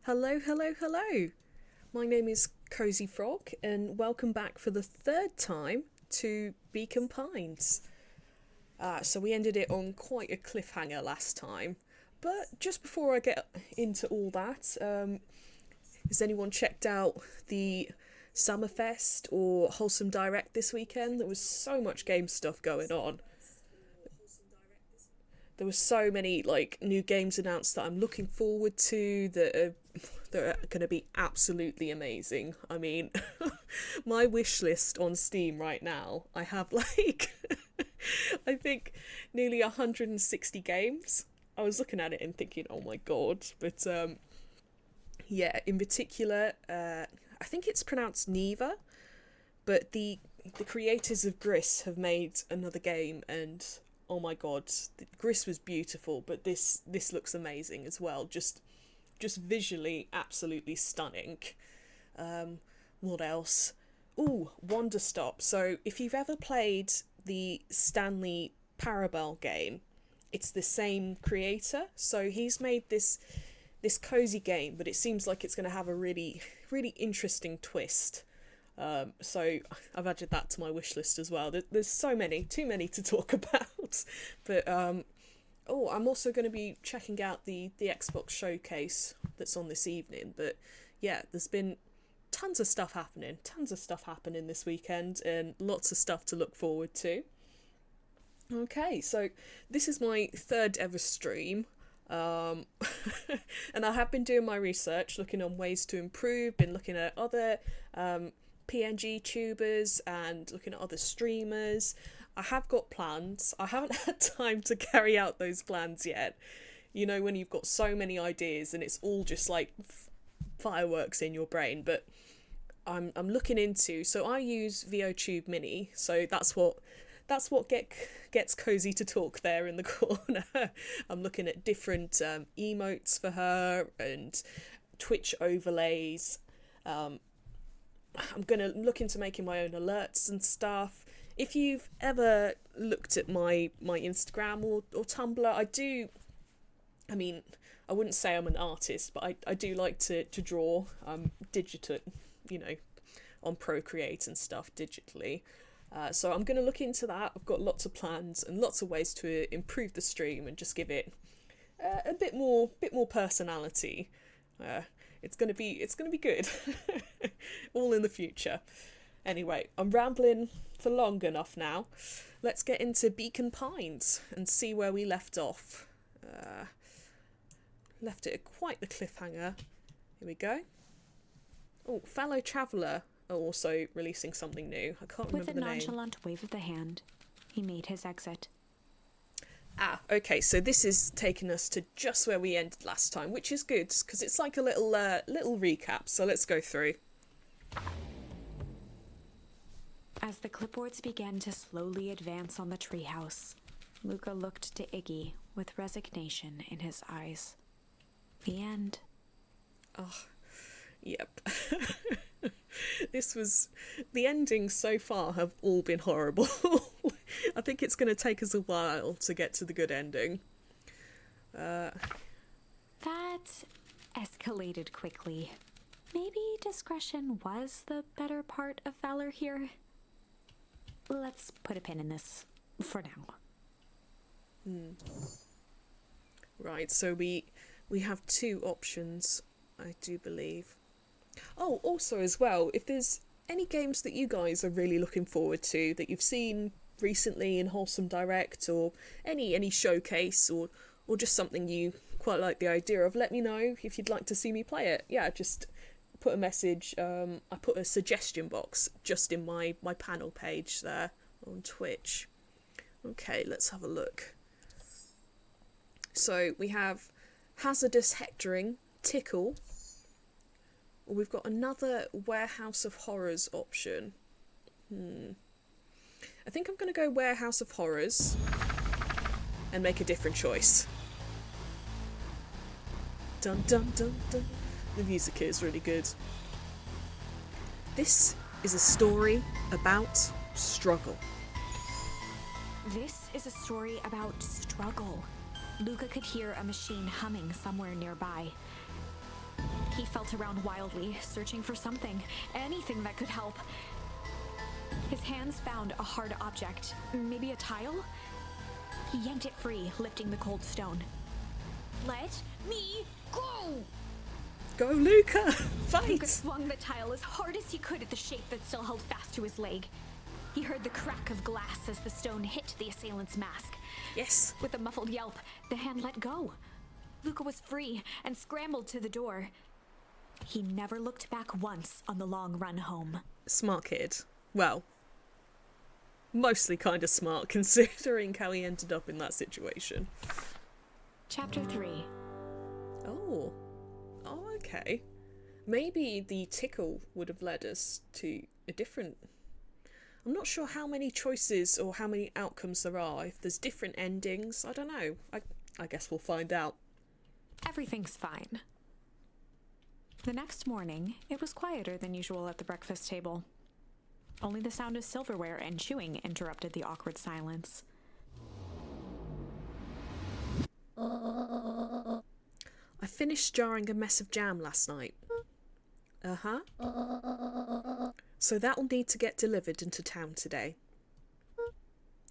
Hello, hello, hello. My name is Cozy Frog, and welcome back for the third time to Beacon Pines. So we ended it on quite a cliffhanger last time, but just before I get into all that, has anyone checked out the Summerfest or Wholesome Direct this weekend? There was so much game stuff going on. There were so many new games announced that I'm looking forward to that are going to be absolutely amazing. I mean, my wish list on Steam right now, I have I think nearly 160 games. I was looking at it and thinking, oh my god, but yeah, in particular, I think it's pronounced Neva, but the creators of Gris have made another game, and oh my god, Gris was beautiful, but this looks amazing as well. Just visually absolutely stunning. What else? Ooh, Wonder Stop. So if you've ever played the Stanley Parable game, it's the same creator. So he's made this cozy game, but it seems like it's going to have a really interesting twist. So I've added that to my wish list as well. There's so many, too many to talk about. But oh, I'm also going to be checking out the Xbox showcase that's on this evening. But yeah, there's been tons of stuff happening this weekend, and lots of stuff to look forward to. Okay, so this is my third ever stream. Um, and I have been doing my research, looking on ways to improve, been looking at other PNG tubers and looking at other streamers. I have got plans. I haven't had time to carry out those plans yet. You know, when you've got so many ideas and it's all just fireworks in your brain. But I'm looking into. So I use VOTube Mini. So that's what gets Cozy to talk there in the corner. I'm looking at different emotes for her and Twitch overlays. I'm going to look into making my own alerts and stuff. If you've ever looked at my Instagram or Tumblr, I mean, I wouldn't say I'm an artist, but I do like to draw digital, you know, on Procreate and stuff digitally. So I'm going to look into that. I've got lots of plans and lots of ways to improve the stream and just give it a bit more personality. It's gonna be good. All in the future. Anyway, I'm rambling for long enough now. Let's get into Beacon Pines and see where we left off. Left it at quite the cliffhanger. Here we go. Oh, Fellow Traveller are also releasing something new. I can't remember the name. With a nonchalant wave of the hand, he made his exit. Ah, okay, so this is taking us to just where we ended last time, which is good, because it's like a little recap, so let's go through. As the clipboards began to slowly advance on the treehouse, Luca looked to Iggy with resignation in his eyes. The end. Oh, yep. The endings so far have all been horrible. I think it's going to take us a while to get to the good ending. That escalated quickly. Maybe discretion was the better part of valor here. Let's put a pin in this for now. Right, so we have two options, I do believe. Oh, also as well, if there's any games that you guys are really looking forward to that you've seen recently in Wholesome Direct or any showcase or just something you quite like the idea of, let me know if you'd like to see me play it. Yeah, just put a message. I put a suggestion box just in my panel page there on Twitch. Okay, let's have a look. So we have Hazardous Hectoring, Tickle. We've got another Warehouse of Horrors option. I think I'm going to go Warehouse of Horrors and make a different choice. Dun dun dun dun. The music here is really good. This is a story about struggle. This is a story about struggle. Luca could hear a machine humming somewhere nearby. He felt around wildly, searching for something, anything that could help. His hands found a hard object, maybe a tile? He yanked it free, lifting the cold stone. Let me go! Go, Luca! Luca Fight! swung the tile as hard as he could at the shape that still held fast to his leg. He heard the crack of glass as the stone hit the assailant's mask. Yes. With a muffled yelp, the hand let go. Luca was free and scrambled to the door. He never looked back once on the long run home. Smart kid. Well, mostly kind of smart considering how he ended up in that situation. Chapter 3. Oh, okay. Maybe the tickle would have led us to a different... I'm not sure how many choices or how many outcomes there are. If there's different endings, I don't know. I guess we'll find out. Everything's fine. The next morning, it was quieter than usual at the breakfast table. Only the sound of silverware and chewing interrupted the awkward silence. I finished jarring a mess of jam last night. Uh-huh. So that'll need to get delivered into town today.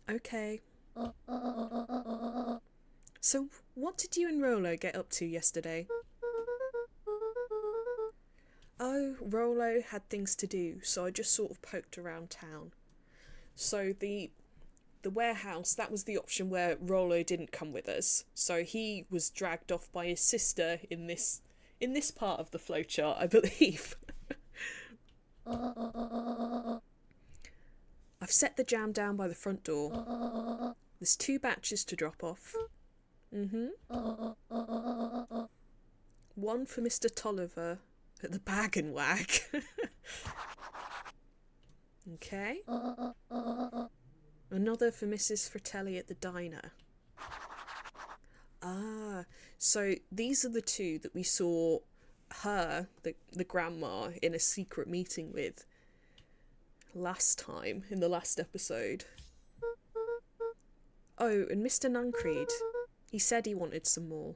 Okay. So what did you and Rolo get up to yesterday? Oh, Rolo had things to do, so I just sort of poked around town. So the warehouse, that was the option where Rolo didn't come with us. So he was dragged off by his sister in this part of the flowchart, I believe. I've set the jam down by the front door. There's 2 batches to drop off. One for Mr. Tolliver at the Bag and Wag. Okay. Another for Mrs. Fratelli at the diner. Ah, so these are the 2 that we saw her, the grandma, in a secret meeting with last time, in the last episode. Oh, and Mr. Nuncreed, he said he wanted some more.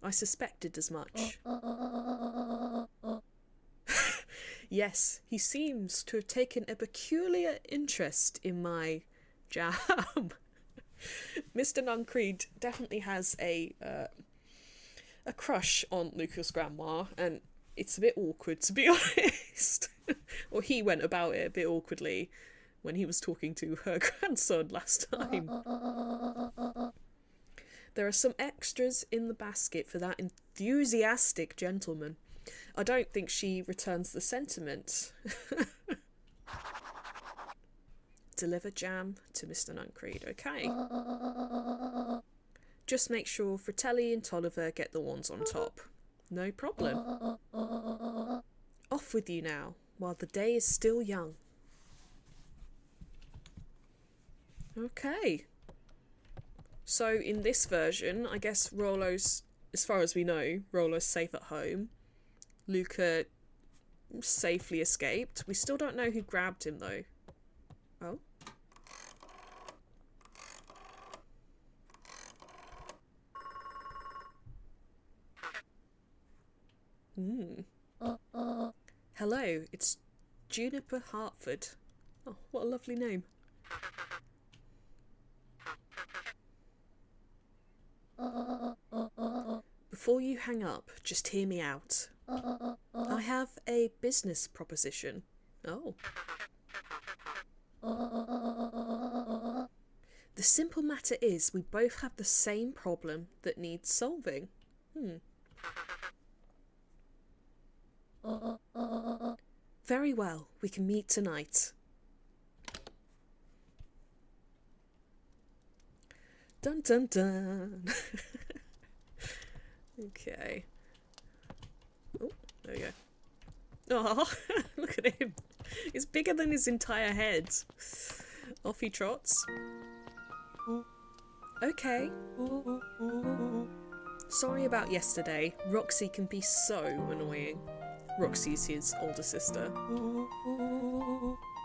I suspected as much. Yes, he seems to have taken a peculiar interest in my jam. Mr. Nuncreed definitely has a crush on Luca's grandma, and it's a bit awkward, to be honest. Or he went about it a bit awkwardly when he was talking to her grandson last time. There are some extras in the basket for that enthusiastic gentleman. I don't think she returns the sentiment. Deliver jam to Mr. Nuncreed, okay. Just make sure Fratelli and Tolliver get the ones on top. No problem. Off with you now, while the day is still young. Okay. So in this version, I guess Rolo's, as far as we know, Rolo's safe at home. Luca safely escaped. We still don't know who grabbed him though. Oh. Hello, it's Juniper Hartford. Oh, what a lovely name. Before you hang up, just hear me out. I have a business proposition. Oh. The simple matter is we both have the same problem that needs solving. Very well, we can meet tonight. Dun dun dun. Okay. Oh, there we go. Oh, look at him. He's bigger than his entire head. Off he trots. Okay. Sorry about yesterday. Roxy can be so annoying. Roxy's his older sister.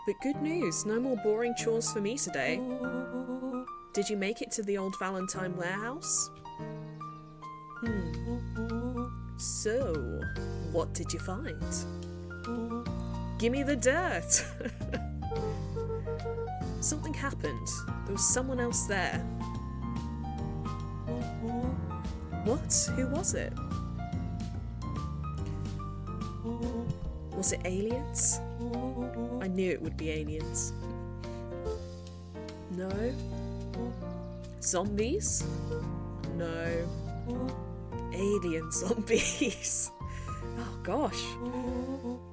But good news, no more boring chores for me today. Did you make it to the old Valentine warehouse? So, what did you find? Gimme the dirt! Something happened. There was someone else there. What? Who was it? Was it aliens? I knew it would be aliens. No. Zombies? No. Alien zombies. Oh gosh.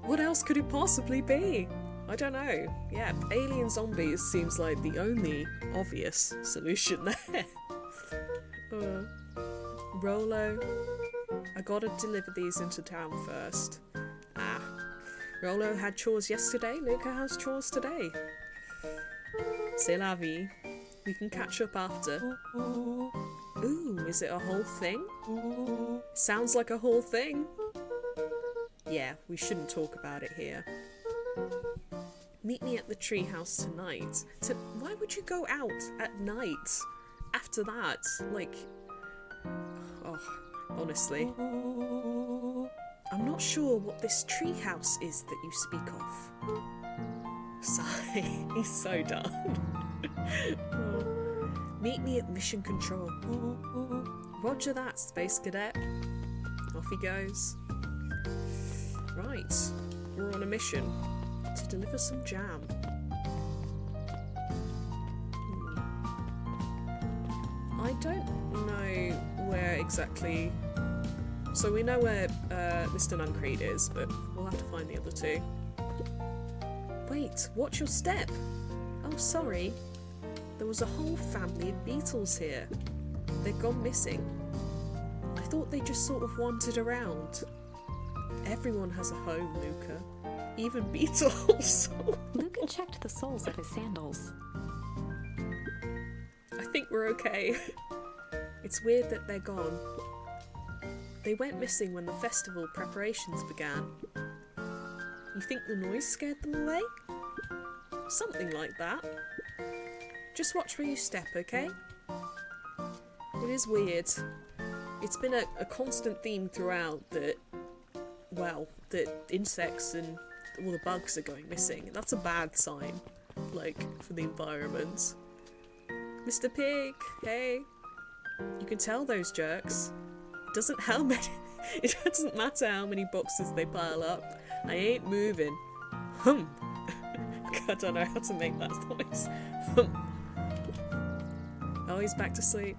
What else could it possibly be? I don't know. Yeah, alien zombies seems like the only obvious solution there. Rolo, I gotta deliver these into town first. Rolo had chores yesterday, Luca has chores today. C'est la vie. We can catch up after. Ooh, is it a whole thing? Sounds like a whole thing. Yeah, we shouldn't talk about it here. Meet me at the treehouse tonight. Why would you go out at night after that? Like, oh, honestly. I'm not sure what this treehouse is that you speak of. Sigh, he's so done. Meet me at Mission Control. Roger that, Space Cadet. Off he goes. Right, we're on a mission to deliver some jam. I don't know where exactly... So we know where Mr. Nuncreed is, but we'll have to find the other two. Wait, watch your step! Oh, sorry. There was a whole family of beetles here. They've gone missing. I thought they just sort of wandered around. Everyone has a home, Luca. Even beetles. Luca checked the soles of his sandals. I think we're okay. It's weird that they're gone. They went missing when the festival preparations began. You think the noise scared them away? Something like that. Just watch where you step, okay? It is weird. It's been a constant theme throughout that, well, that insects and all the bugs are going missing. That's a bad sign, like, for the environment. Mr. Pig, hey. You can tell those jerks. It doesn't matter how many boxes they pile up. I ain't moving. Hum. I don't know how to make that noise. Hum. Oh, he's back to sleep.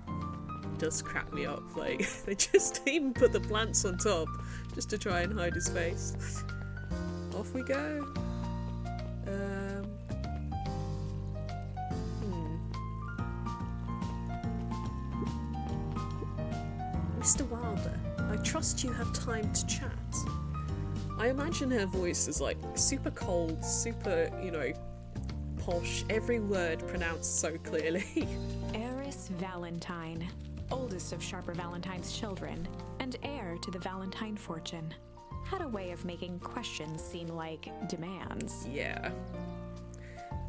Does crack me up. Like, they just even put the plants on top just to try and hide his face. Off we go. Mr. Wilder, I trust you have time to chat. I imagine her voice is like super cold, super, posh, every word pronounced so clearly. Eris Valentine, oldest of Sharper Valentine's children, and heir to the Valentine fortune, had a way of making questions seem like demands. Yeah,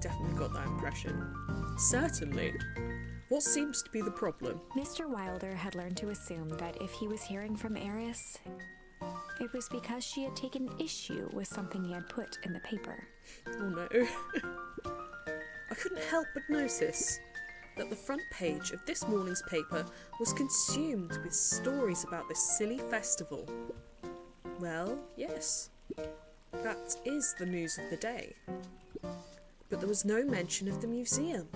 definitely got that impression. Certainly. What seems to be the problem? Mr. Wilder had learned to assume that if he was hearing from Eris, it was because she had taken issue with something he had put in the paper. Oh no. I couldn't help but notice that the front page of this morning's paper was consumed with stories about this silly festival. Well, yes, that is the news of the day. But there was no mention of the museum,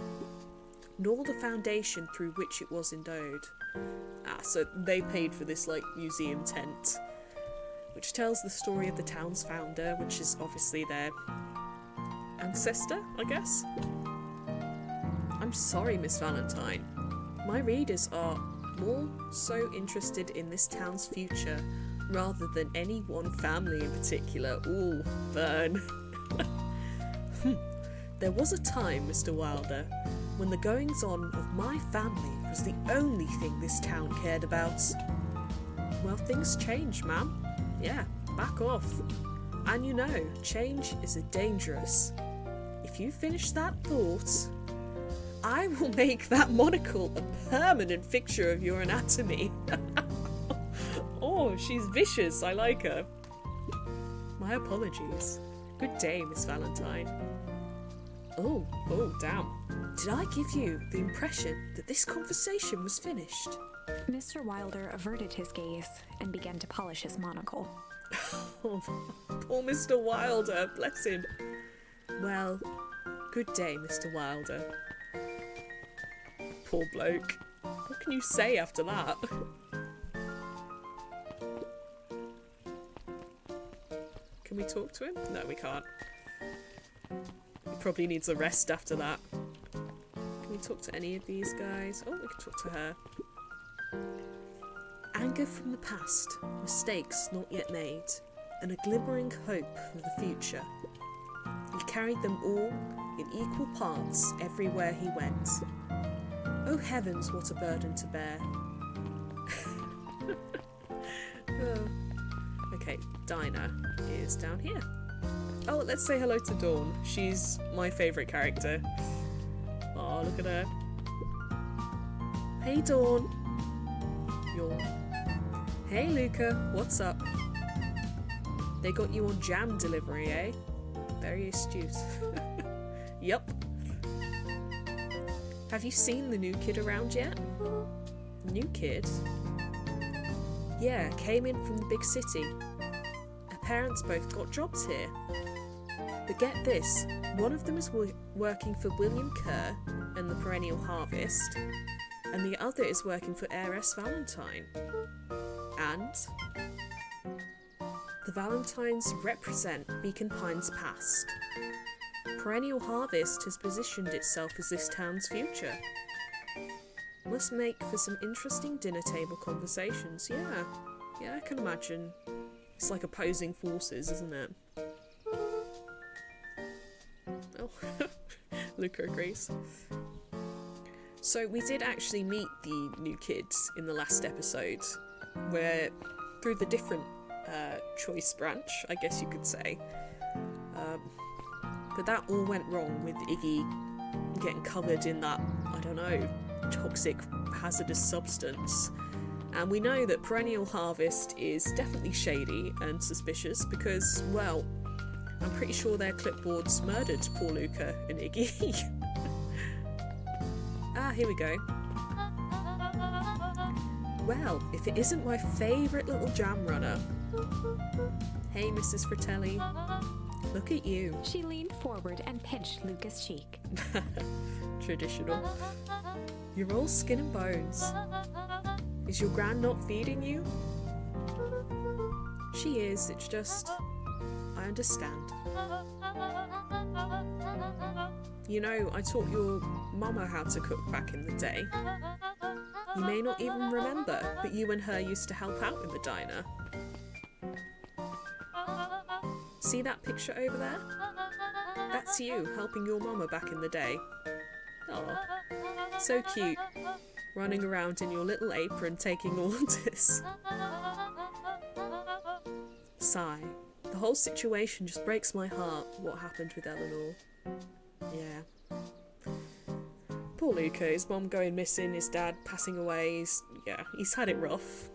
nor the foundation through which it was endowed. So they paid for this, museum tent, which tells the story of the town's founder, which is obviously their ancestor, I guess? I'm sorry, Miss Valentine. My readers are more so interested in this town's future rather than any one family in particular. Ooh, burn. There was a time, Mr. Wilder, when the goings-on of my family was the only thing this town cared about. Well, things change, ma'am. Yeah, back off. And change is dangerous. If you finish that thought, I will make that monocle a permanent fixture of your anatomy. Oh Oh, she's vicious. I like her. My apologies. Good day, Miss Valentine. Oh, damn. Did I give you the impression that this conversation was finished? Mr. Wilder averted his gaze and began to polish his monocle. Oh, poor Mr. Wilder, bless him. Well, good day, Mr. Wilder. Poor bloke. What can you say after that? Can we talk to him? No, we can't. He probably needs a rest after that. Can we talk to any of these guys? Oh, we can talk to her. Anger from the past, mistakes not yet made, and a glimmering hope for the future. He carried them all in equal parts everywhere he went. Oh heavens, what a burden to bear. Oh. Okay, Dinah is down here. Oh, let's say hello to Dawn. She's my favourite character. Oh, look at her. Hey, Dawn. Yawn. Hey, Luca. What's up? They got you on jam delivery, eh? Very astute. Yup. Have you seen the new kid around yet? New kid? Yeah, came in from the big city. Her parents both got jobs here. But get this, one of them is working for William Kerr and the Perennial Harvest, and the other is working for Heiress Valentine. And the Valentines represent Beacon Pines' past. Perennial Harvest has positioned itself as this town's future. Must make for some interesting dinner table conversations. Yeah, I can imagine. It's like opposing forces, isn't it? Oh, Luca agrees. So we did actually meet the new kids in the last episode, where through the different choice branch, I guess you could say. But that all went wrong with Iggy getting covered in that, I don't know, toxic, hazardous substance. And we know that Perennial Harvest is definitely shady and suspicious because, well, I'm pretty sure their clipboards murdered poor Luca and Iggy. Here we go. Well, if it isn't my favourite little jam runner. Hey, Mrs. Fratelli. Look at you. She leaned forward and pinched Luca's cheek. Traditional. You're all skin and bones. Is your gran not feeding you? She is, it's just... I understand. You know, I taught your mama how to cook back in the day. You may not even remember, but you and her used to help out in the diner. See that picture over there? That's you helping your mama back in the day. Aw, so cute. Running around in your little apron taking orders. Sigh. The whole situation just breaks my heart, what happened with Eleanor. Yeah. Poor Luca, his mom going missing, his dad passing away, he's had it rough.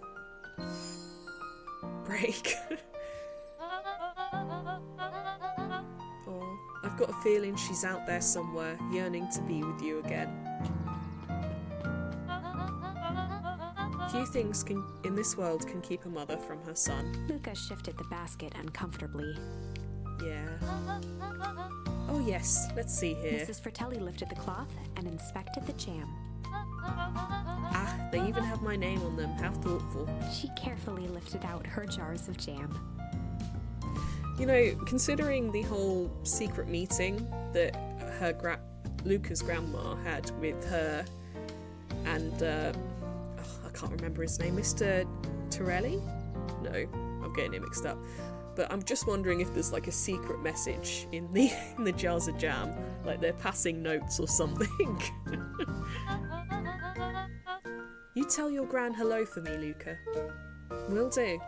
Break. Oh, I've got a feeling she's out there somewhere, yearning to be with you again. Few things in this world can keep a mother from her son. Luca shifted the basket uncomfortably. Yeah. Oh yes, let's see here. Mrs. Fratelli lifted the cloth and inspected the jam. Ah, they even have my name on them. How thoughtful. She carefully lifted out her jars of jam. You know, considering the whole secret meeting that Luca's grandma had with her and I can't remember his name, Mr. Torelli? No, I'm getting it mixed up. But I'm just wondering if there's like a secret message in the jars of jam, like they're passing notes or something. You tell your gran hello for me, Luca. Will do.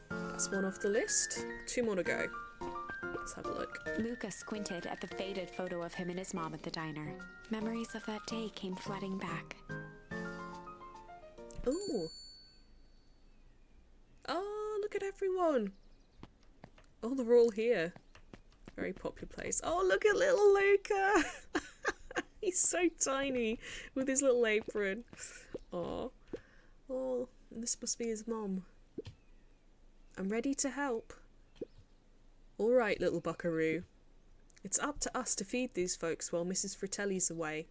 That's one off the list. 2 more to go. Let's have a look. Luca squinted at the faded photo of him and his mom at the diner. Memories of that day came flooding back. Oh. Oh, look at everyone. Oh, they're all here. Very popular place. Oh, look at little Luca. He's so tiny with his little apron. Oh. Oh, this must be his mom. I'm ready to help. All right, little buckaroo. It's up to us to feed these folks while Mrs. Fratelli's away.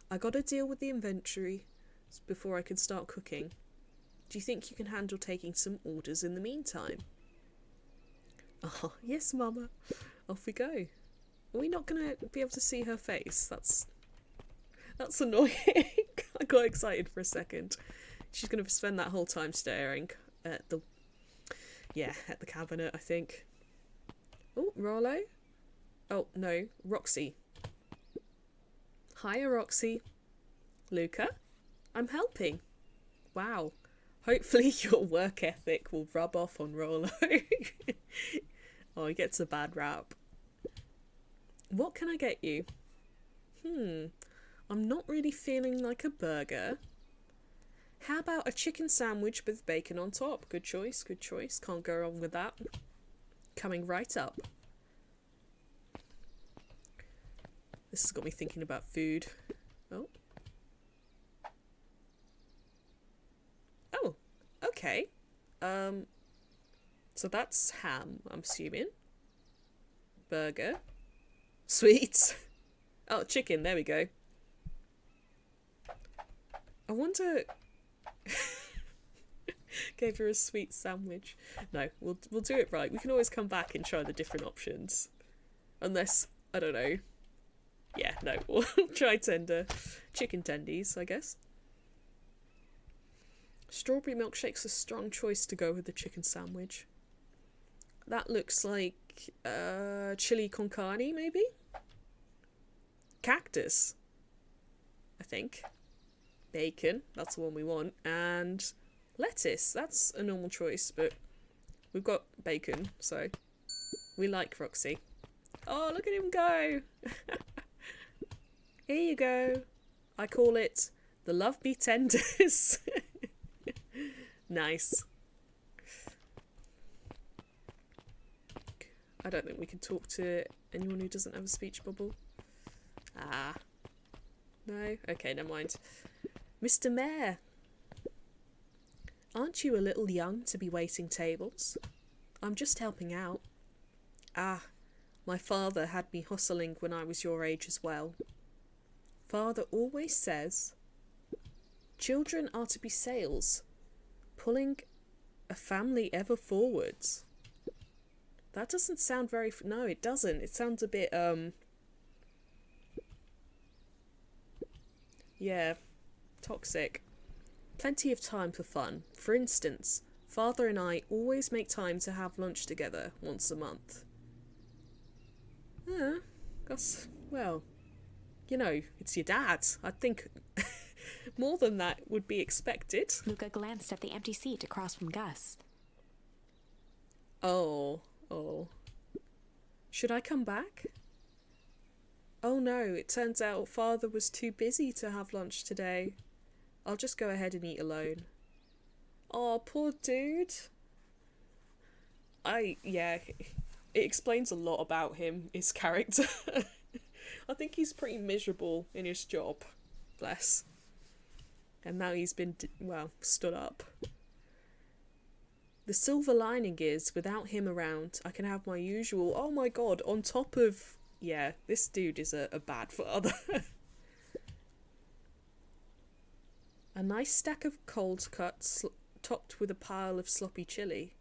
I gotta deal with the inventory before I can start cooking. Do you think you can handle taking some orders in the meantime? Oh, yes, Mama. Off we go. Are we not gonna be able to see her face? That's annoying. I got excited for a second. She's gonna spend that whole time staring at the cabinet, I think. Oh, Rollo? Oh, no, Roxy. Hiya, Roxy. Luca? I'm helping. Wow. Hopefully your work ethic will rub off on Rollo. Oh, he gets a bad rap. What can I get you? I'm not really feeling like a burger. How about a chicken sandwich with bacon on top? Good choice, good choice. Can't go wrong with that. Coming right up. This has got me thinking about food. Oh. Oh, okay. So that's ham, I'm assuming. Burger. Sweets. Oh, chicken, there we go. I wonder... Gave her a sweet sandwich. No, we'll do it right. We can always come back and try the different options. Unless, I don't know. Yeah, no, we'll try chicken tendies, I guess. Strawberry milkshake's a strong choice to go with the chicken sandwich. That looks like chili con carne, maybe? Cactus, I think. Bacon, that's the one we want. And lettuce, that's a normal choice, but we've got bacon, so we like Roxy. Oh, look at him go! Here you go. I call it the Love Me Tenders. Nice. I don't think we can talk to anyone who doesn't have a speech bubble. Ah. No? Okay, never mind. Mr. Mayor. Aren't you a little young to be waiting tables? I'm just helping out. Ah, my father had me hustling when I was your age as well. Father always says, children are to be sails, pulling a family ever forwards. That doesn't sound very... No, it doesn't. It sounds a bit, yeah, toxic. Plenty of time for fun. For instance, Father and I always make time to have lunch together once a month. That's, well, you know, it's your dad. I think more than that would be expected. Luca glanced at the empty seat across from Gus. Oh. Should I come back? Oh no, it turns out Father was too busy to have lunch today. I'll just go ahead and eat alone. Oh, poor dude. Yeah, it explains a lot about him, his character. I think he's pretty miserable in his job. Bless. And now he's been, stood up. The silver lining is, without him around, I can have my usual, oh my god, on top of... Yeah, this dude is a bad father. A nice stack of cold cuts topped with a pile of sloppy chili.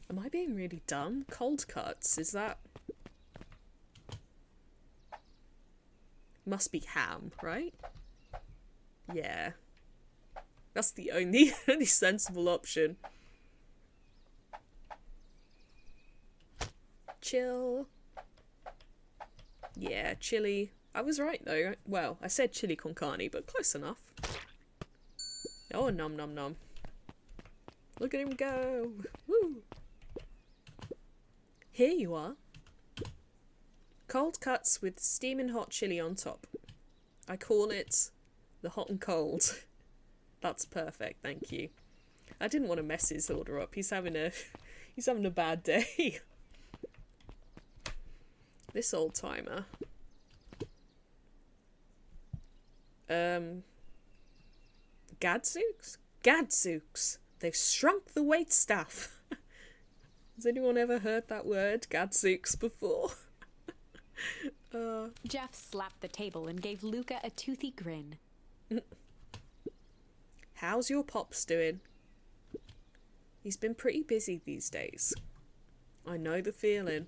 Am I being really dumb? Cold cuts, is that... Must be ham, right? Yeah. That's the only sensible option. Chill. Yeah, chili. I was right though. Well, I said chili con carne, but close enough. Oh, nom nom nom. Look at him go. Woo. Here you are. Cold cuts with steaming hot chili on top. I call it The hot and cold. That's perfect, thank you. I didn't want to mess his order up. He's having a bad day. This old timer. Gadzooks? Gadzooks. They've shrunk the waitstaff. Has anyone ever heard that word, gadzooks, before? Jeff slapped the table and gave Luca a toothy grin. How's your pops doing? He's been pretty busy these days. I know the feeling.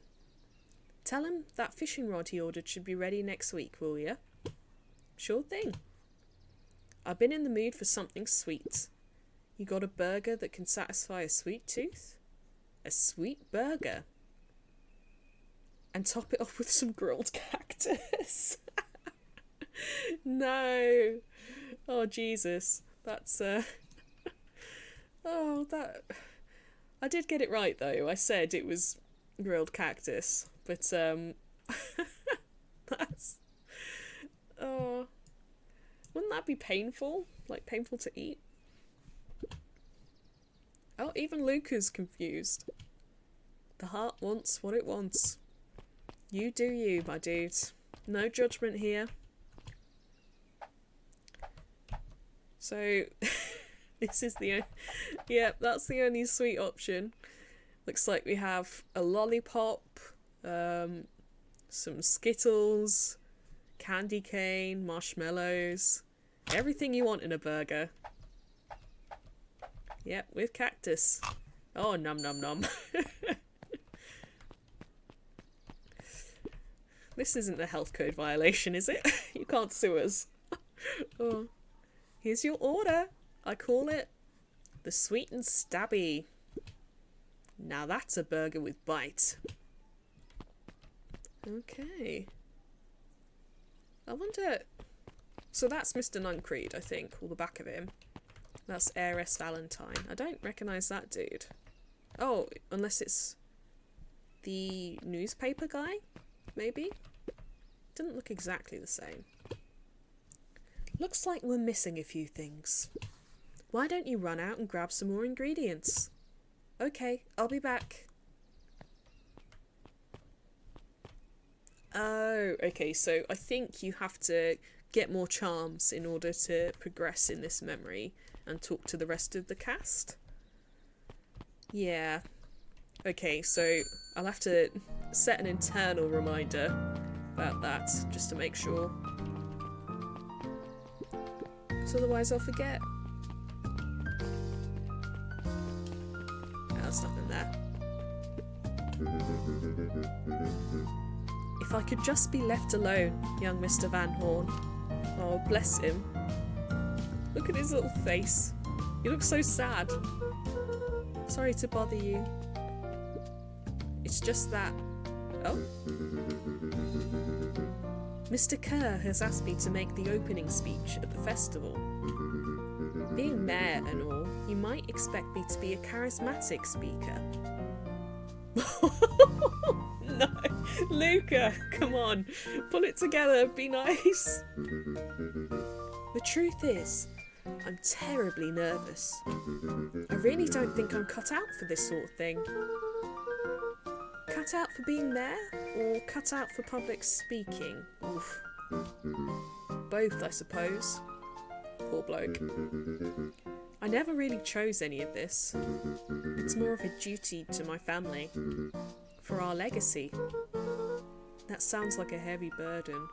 Tell him that fishing rod he ordered should be ready next week, will ya? Sure thing. I've been in the mood for something sweet. You got a burger that can satisfy a sweet tooth? A sweet burger. And top it off with some grilled cactus. No. Oh, Jesus. That's, oh, that... I did get it right, though. I said it was grilled cactus. But, that's... Oh... Wouldn't that be painful? Like, painful to eat? Oh, even Luca's confused. The heart wants what it wants. You do you, my dude. No judgment here. So, this is the... Yeah, that's the only sweet option. Looks like we have a lollipop, some Skittles, candy cane, marshmallows... Everything you want in a burger. Yep, with cactus. Oh, num num num. This isn't a health code violation, is it? You can't sue us. Oh. Here's your order. I call it the Sweet and Stabby. Now that's a burger with bite. Okay. I wonder... So that's Mr. Nuncreed, I think, or the back of him. That's Heiress Valentine. I don't recognise that dude. Oh, unless it's the newspaper guy, maybe? Didn't look exactly the same. Looks like we're missing a few things. Why don't you run out and grab some more ingredients? Okay, I'll be back. Oh, okay, so I think you have to get more charms in order to progress in this memory and talk to the rest of the cast. Yeah. Okay, so I'll have to set an internal reminder about that, just to make sure. Because otherwise I'll forget. There's nothing there. If I could just be left alone, young Mr. Van Horn. Oh, bless him. Look at his little face. He looks so sad. Sorry to bother you. It's just that... Oh? Mr. Kerr has asked me to make the opening speech at the festival. Being mayor and all, you might expect me to be a charismatic speaker. No, Luca, come on, pull it together, be nice. The truth is, I'm terribly nervous. I really don't think I'm cut out for this sort of thing. Cut out for being mayor, or cut out for public speaking? Oof. Both, I suppose. Poor bloke. I never really chose any of this. It's more of a duty to my family. For our legacy. That sounds like a heavy burden.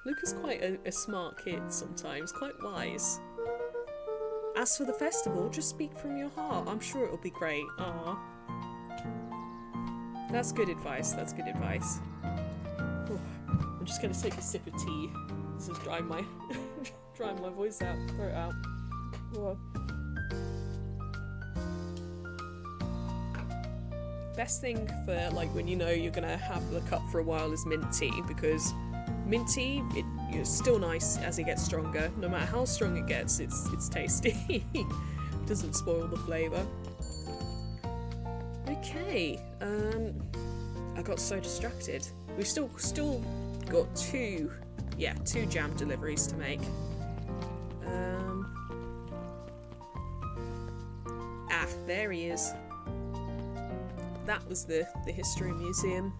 Luca's quite a smart kid sometimes, quite wise. As for the festival, just speak from your heart. I'm sure it'll be great. Aww. That's good advice, that's good advice. Ooh, I'm just gonna take a sip of tea. This is drying my drying my voice out, throat out. Whoa. Best thing for like when you know you're gonna have the cup for a while is mint tea, because mint tea, it's still nice as it gets stronger. No matter how strong it gets, it's tasty. Doesn't spoil the flavour. Okay, I got so distracted. We've still got two jam deliveries to make. Ah, there he is. That was the History Museum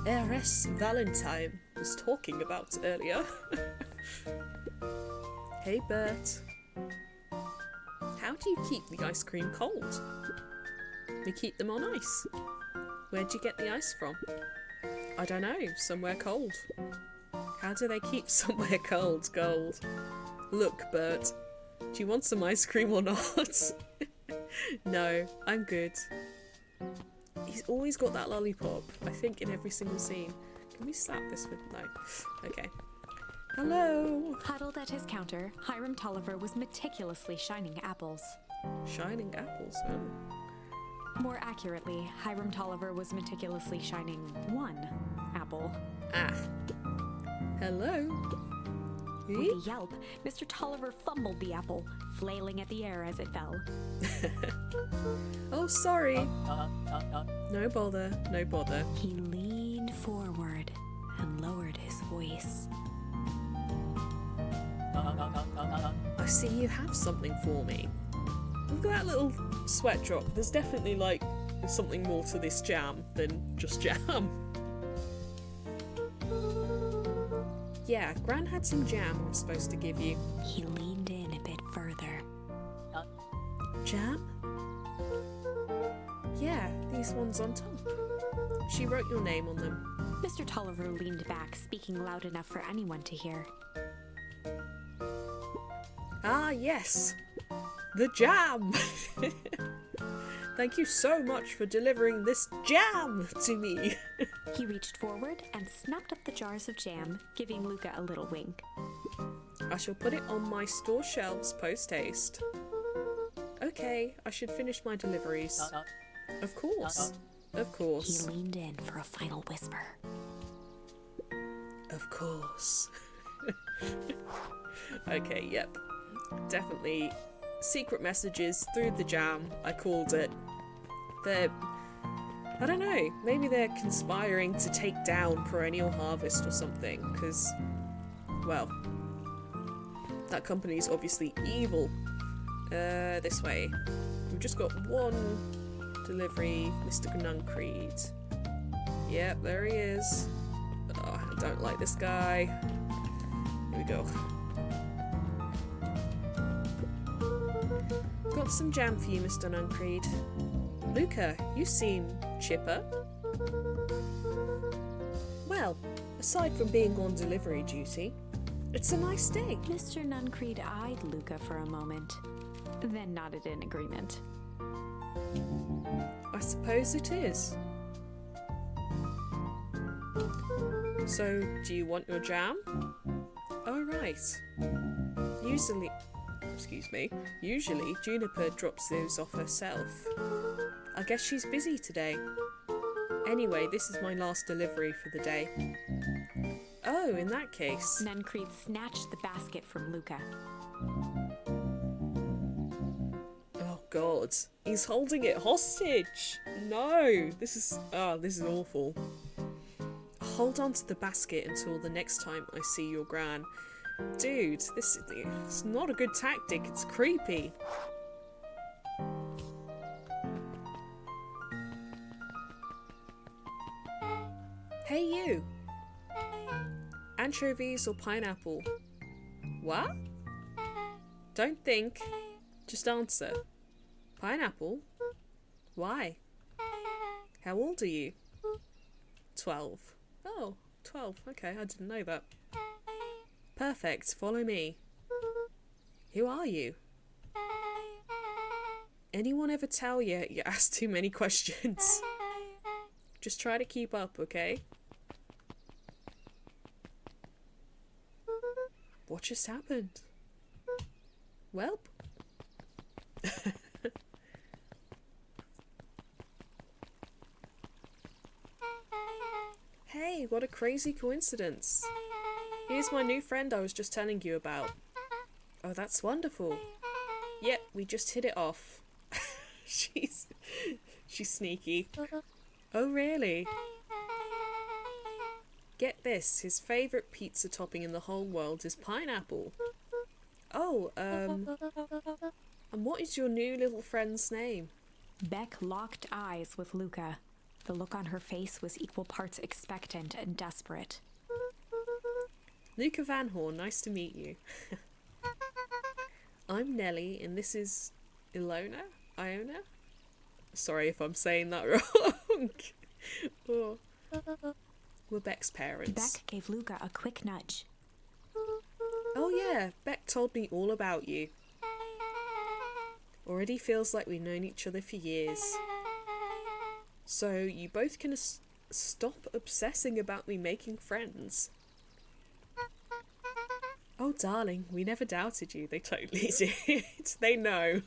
Heiress Valentine was talking about earlier. Hey Bert. How do you keep the ice cream cold? We keep them on ice. Where'd you get the ice from? I don't know, somewhere cold. How do they keep somewhere cold? Look, Bert, do you want some ice cream or not? No, I'm good. He's always got that lollipop, I think, in every single scene. Can we slap this with... No. Okay. Hello! Huddled at his counter, Hiram Tolliver was meticulously shining apples. Shining apples, oh. More accurately, Hiram Tolliver was meticulously shining one apple. Ah. Hello? With a yelp, Mr. Tolliver fumbled the apple, flailing at the air as it fell. Oh, sorry. No bother, no bother. He leaned forward and lowered his voice. I see you have something for me. Look at that little sweat drop. There's definitely, like, something more to this jam than just jam. Yeah, Gran had some jam I'm supposed to give you. He leaned in a bit further. Jam? Yeah, these ones on top. She wrote your name on them. Mr. Tolliver leaned back, speaking loud enough for anyone to hear. Ah, yes. The jam! Thank you so much for delivering this jam to me. He reached forward and snapped up the jars of jam, giving Luca a little wink. I shall put it on my store shelves post-haste. Okay, I should finish my deliveries. Of course. Of course. He leaned in for a final whisper. Of course. Okay, yep. Definitely secret messages through the jam, I called it. I don't know, maybe they're conspiring to take down Perennial Harvest or something, because, well, that company's obviously evil. This way. We've just got one delivery, Mr. Nuncreed. Yep, there he is. Oh, I don't like this guy. Here we go. Got some jam for you, Mr. Nuncreed. Luca, you seem chipper. Well, aside from being on delivery duty, it's a nice day. Mr. Nuncreed eyed Luca for a moment, then nodded in agreement. I suppose it is. So, do you want your jam? Oh, right. Usually Juniper drops those off herself. I guess she's busy today. Anyway, this is my last delivery for the day. Oh, in that case... Nuncreed snatched the basket from Luca. Oh god, he's holding it hostage! No! This is awful. Hold on to the basket until the next time I see your Gran. Dude, this is not a good tactic, it's creepy. Hey you! Anchovies or pineapple? What? Don't think, just answer. Pineapple? Why? How old are you? 12. Oh, 12. Okay, I didn't know that. Perfect, follow me. Who are you? Anyone ever tell you you ask too many questions? Just try to keep up, okay? What just happened? Welp. Hey, what a crazy coincidence. Here's my new friend I was just telling you about. Oh, that's wonderful. Yep, we just hit it off. She's sneaky. Oh, really? Get this, his favourite pizza topping in the whole world is pineapple. Oh, and what is your new little friend's name? Beck locked eyes with Luca. The look on her face was equal parts expectant and desperate. Luca Van Horn, nice to meet you. I'm Nellie, and this is Iona? Sorry if I'm saying that wrong. Oh. We're Beck's parents. Beck gave Luca a quick nudge. Oh yeah, Beck told me all about you. Already feels like we've known each other for years. So you both can stop obsessing about me making friends. Oh darling, we never doubted you. They totally did. They know.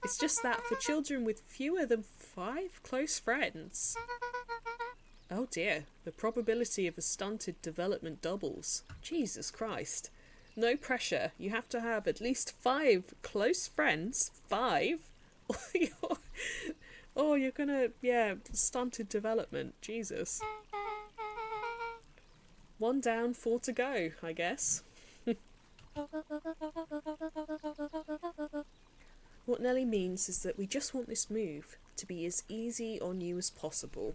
It's just that for children with fewer than 5 close friends... Oh dear, the probability of a stunted development doubles. Jesus Christ. No pressure. You have to have at least 5 close friends. 5? Oh, you're gonna... Yeah, stunted development. Jesus. 1 down, 4 to go, I guess. What Nellie means is that we just want this move to be as easy on you as possible.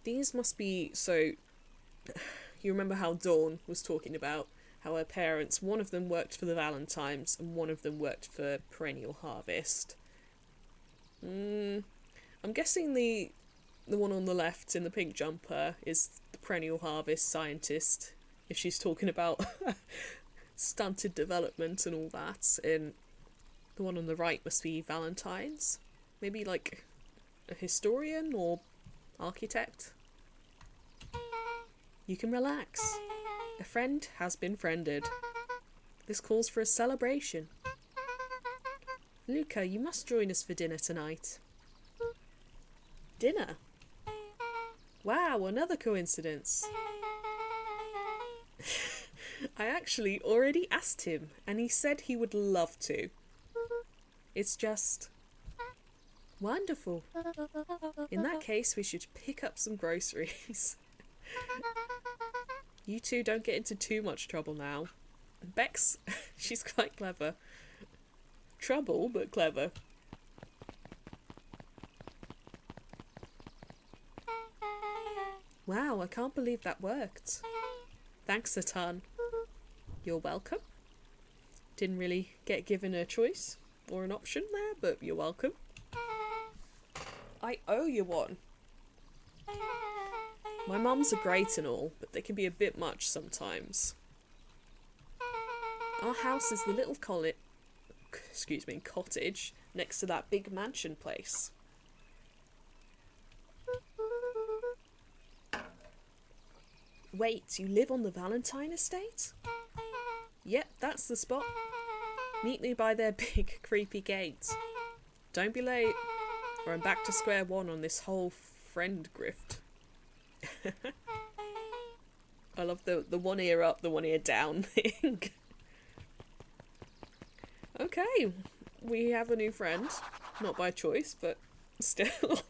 These must be... So, you remember how Dawn was talking about how her parents, one of them worked for the Valentines and one of them worked for Perennial Harvest. I'm guessing the one on the left in the pink jumper is the Perennial Harvest scientist, if she's talking about stunted development and all that, and the one on the right must be Valentine's. Maybe like a historian or architect. You can relax. A friend has been friended. This calls for a celebration. Luca, you must join us for dinner tonight. Dinner? Wow, another coincidence. I actually already asked him, and he said he would love to. It's just... wonderful. In that case, we should pick up some groceries. You two don't get into too much trouble now. Bex, she's quite clever. Trouble, but clever. Wow, I can't believe that worked. Thanks a ton. You're welcome. Didn't really get given a choice or an option there, but you're welcome. I owe you one. My mums are great and all, but they can be a bit much sometimes. Our house is the little cottage next to that big mansion place. Wait, you live on the Valentine estate? Yep, that's the spot. Meet me by their big creepy gates. Don't be late, or I'm back to square one on this whole friend grift. I love the one ear up, the one ear down thing. Okay, we have a new friend. Not by choice, but still.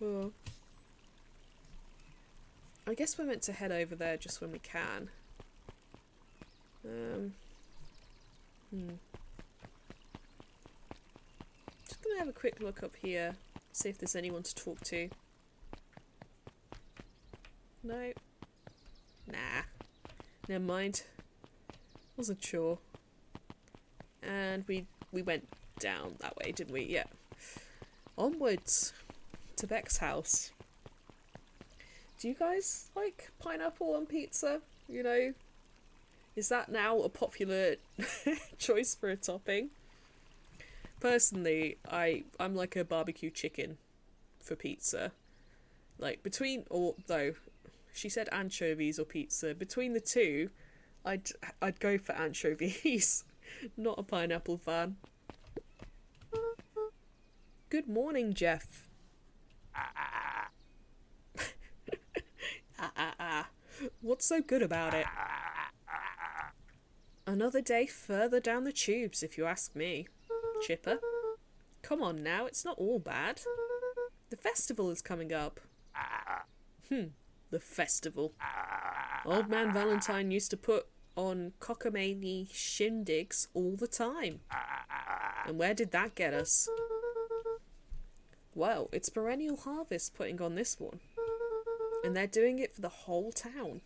Oh. I guess we're meant to head over there just when we can. Just gonna have a quick look up here, see if there's anyone to talk to. No. Nah. Never mind. Wasn't sure. And we went down that way, didn't we? Yeah. Onwards to Beck's house. Do you guys like pineapple on pizza? You know, is that now a popular choice for a topping? Personally, I'm like a barbecue chicken for pizza. Like though she said anchovies or pizza. Between the two, I'd go for anchovies. Not a pineapple fan. Good morning, Jeff. What's so good about it? Another day further down the tubes, if you ask me. Chipper. Come on now, it's not all bad. The festival is coming up. The festival. Old Man Valentine used to put on cockamamie shindigs all the time. And where did that get us? Well, it's Perennial Harvest putting on this one. And they're doing it for the whole town.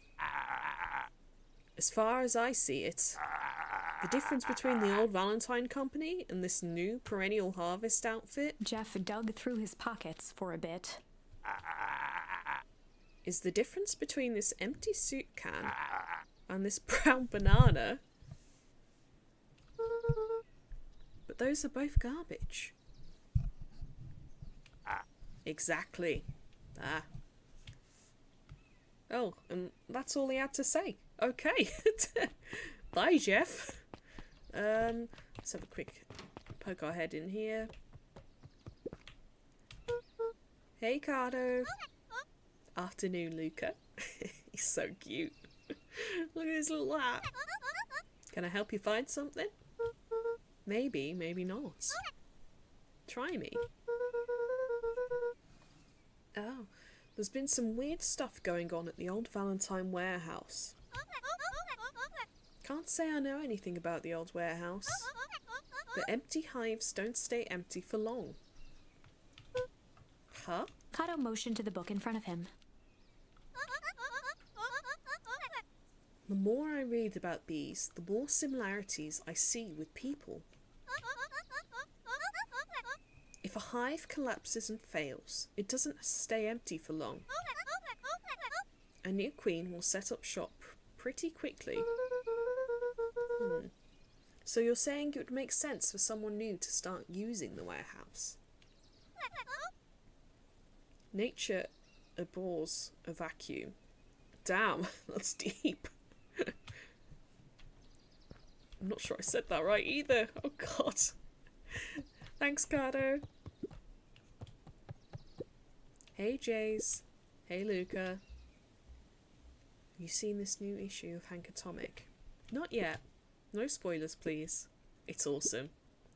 As far as I see it, the difference between the old Valentine Company and this new Perennial Harvest outfit Jeff dug through his pockets for a bit. is the difference between this empty soup can and this brown banana. But those are both garbage. Exactly. Oh, and that's all he had to say. Okay. Bye, Jeff. Let's have a quick poke our head in here. Hey, Cardo. Afternoon, Luca. He's so cute. Look at his little hat. Can I help you find something? Maybe, maybe not. Try me. Oh, there's been some weird stuff going on at the old Valentine warehouse. Can't say I know anything about the old warehouse, but empty hives don't stay empty for long. Huh? Kato motioned to the book in front of him. The more I read about bees, the more similarities I see with people. If a hive collapses and fails, it doesn't stay empty for long. A new queen will set up shop pretty quickly. So you're saying it would make sense for someone new to start using the warehouse? Nature abhors a vacuum. Damn, that's deep. I'm not sure I said that right either. Oh god. Thanks, Cardo. Hey, Jace. Hey, Luca. Have you seen this new issue of Hank Atomic? Not yet. No spoilers, please. It's awesome.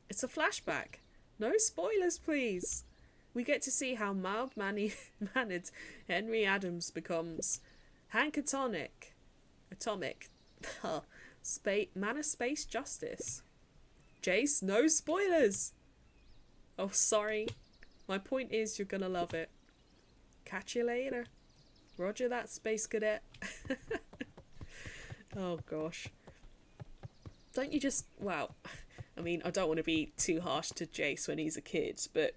It's a flashback. No spoilers, please. We get to see how mild-mannered Henry Adams becomes Hank Atomic. Man of Space Justice. Jace, no spoilers! Oh, sorry. My point is you're gonna love it. Catch you later. Roger that, Space Cadet. Oh, gosh. Don't you just... Wow. I mean, I don't want to be too harsh to Jace when he's a kid, but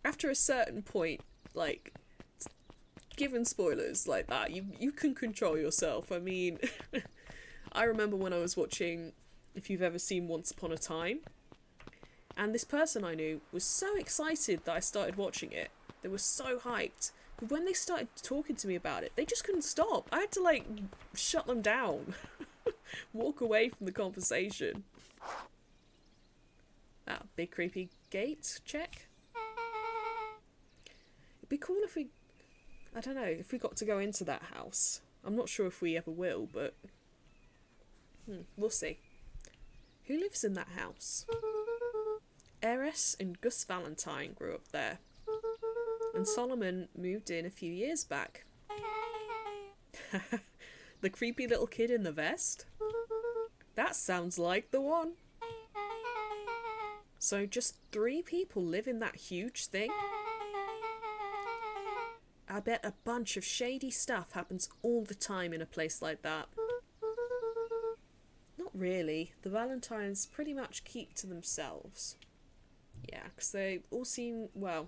after a certain point, like, given spoilers like that, you can control yourself. I mean, I remember when I was watching, if you've ever seen Once Upon a Time, and this person I knew was so excited that I started watching it. They were so hyped. But when they started talking to me about it, they just couldn't stop. I had to, like, shut them down. Walk away from the conversation. Ah, big creepy gate, check. It'd be cool if we... I don't know, if we got to go into that house. I'm not sure if we ever will, but... we'll see. Who lives in that house? Eris and Gus Valentine grew up there. And Solomon moved in a few years back. The creepy little kid in the vest? That sounds like the one. So just 3 people live in that huge thing? I bet a bunch of shady stuff happens all the time in a place like that. Not really. The Valentines pretty much keep to themselves. Yeah, because they all seem, well...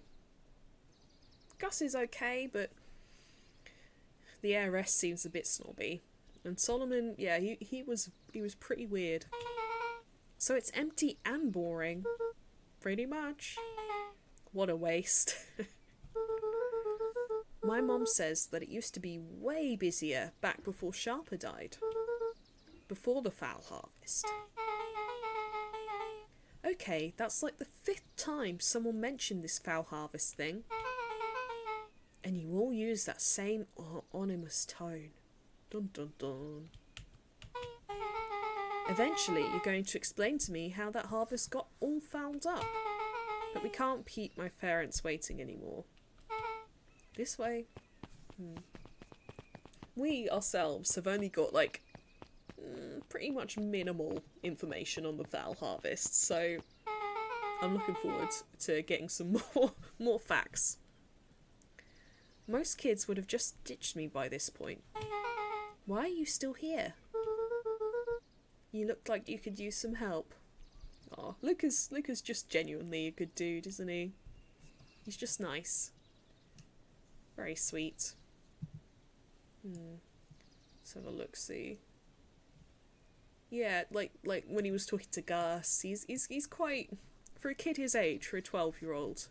Gus is okay, but the heiress seems a bit snobby. And Solomon, yeah, he was pretty weird. So it's empty and boring. Pretty much. What a waste. My mom says that it used to be way busier back before Sharper died. Before the fowl harvest. Okay, that's like the 5th time someone mentioned this fowl harvest thing. And you all use that same ominous tone. Dun dun dun. Eventually, you're going to explain to me how that harvest got all fouled up. But we can't keep my parents waiting anymore. This way. We ourselves have only got, like, pretty much minimal information on the Val harvest, so I'm looking forward to getting some more facts. Most kids would have just ditched me by this point. Why are you still here? You look like you could use some help. Aw, Luca's just genuinely a good dude, isn't he? He's just nice. Very sweet. Let's have a look-see. Yeah, like when he was talking to Gus, he's quite, for a kid his age, for a 12-year-old,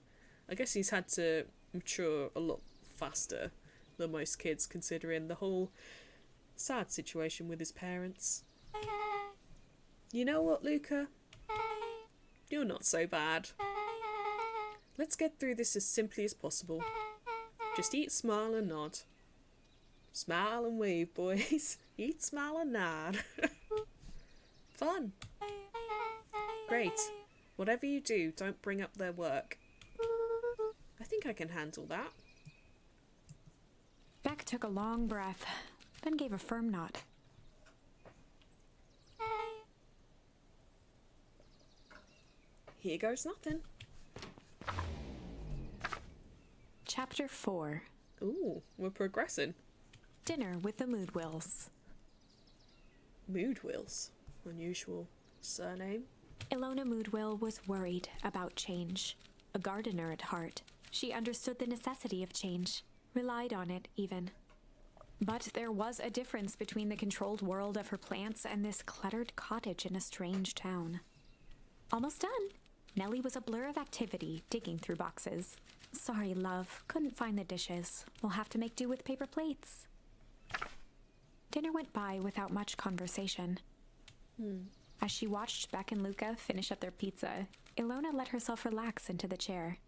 I guess he's had to mature a lot faster than most kids, considering the whole sad situation with his parents. You know what, Luca? You're not so bad. Let's get through this as simply as possible. Just eat, smile, and nod. Smile and wave, boys. Eat, smile, and nod. Fun. Great. Whatever you do, don't bring up their work. I think I can handle that. Beck took a long breath, then gave a firm nod. Here goes nothing. Chapter 4. Ooh, we're progressing. Dinner with the Moodwills. Moodwills. Unusual surname. Ilona Moodwill was worried about change. A gardener at heart, she understood the necessity of change, relied on it even. But there was a difference between the controlled world of her plants and this cluttered cottage in a strange town. Almost done. Nellie was a blur of activity, digging through boxes. Sorry, love, couldn't find the dishes. We'll have to make do with paper plates. Dinner went by without much conversation. As she watched Beck and Luca finish up their pizza, Ilona let herself relax into the chair.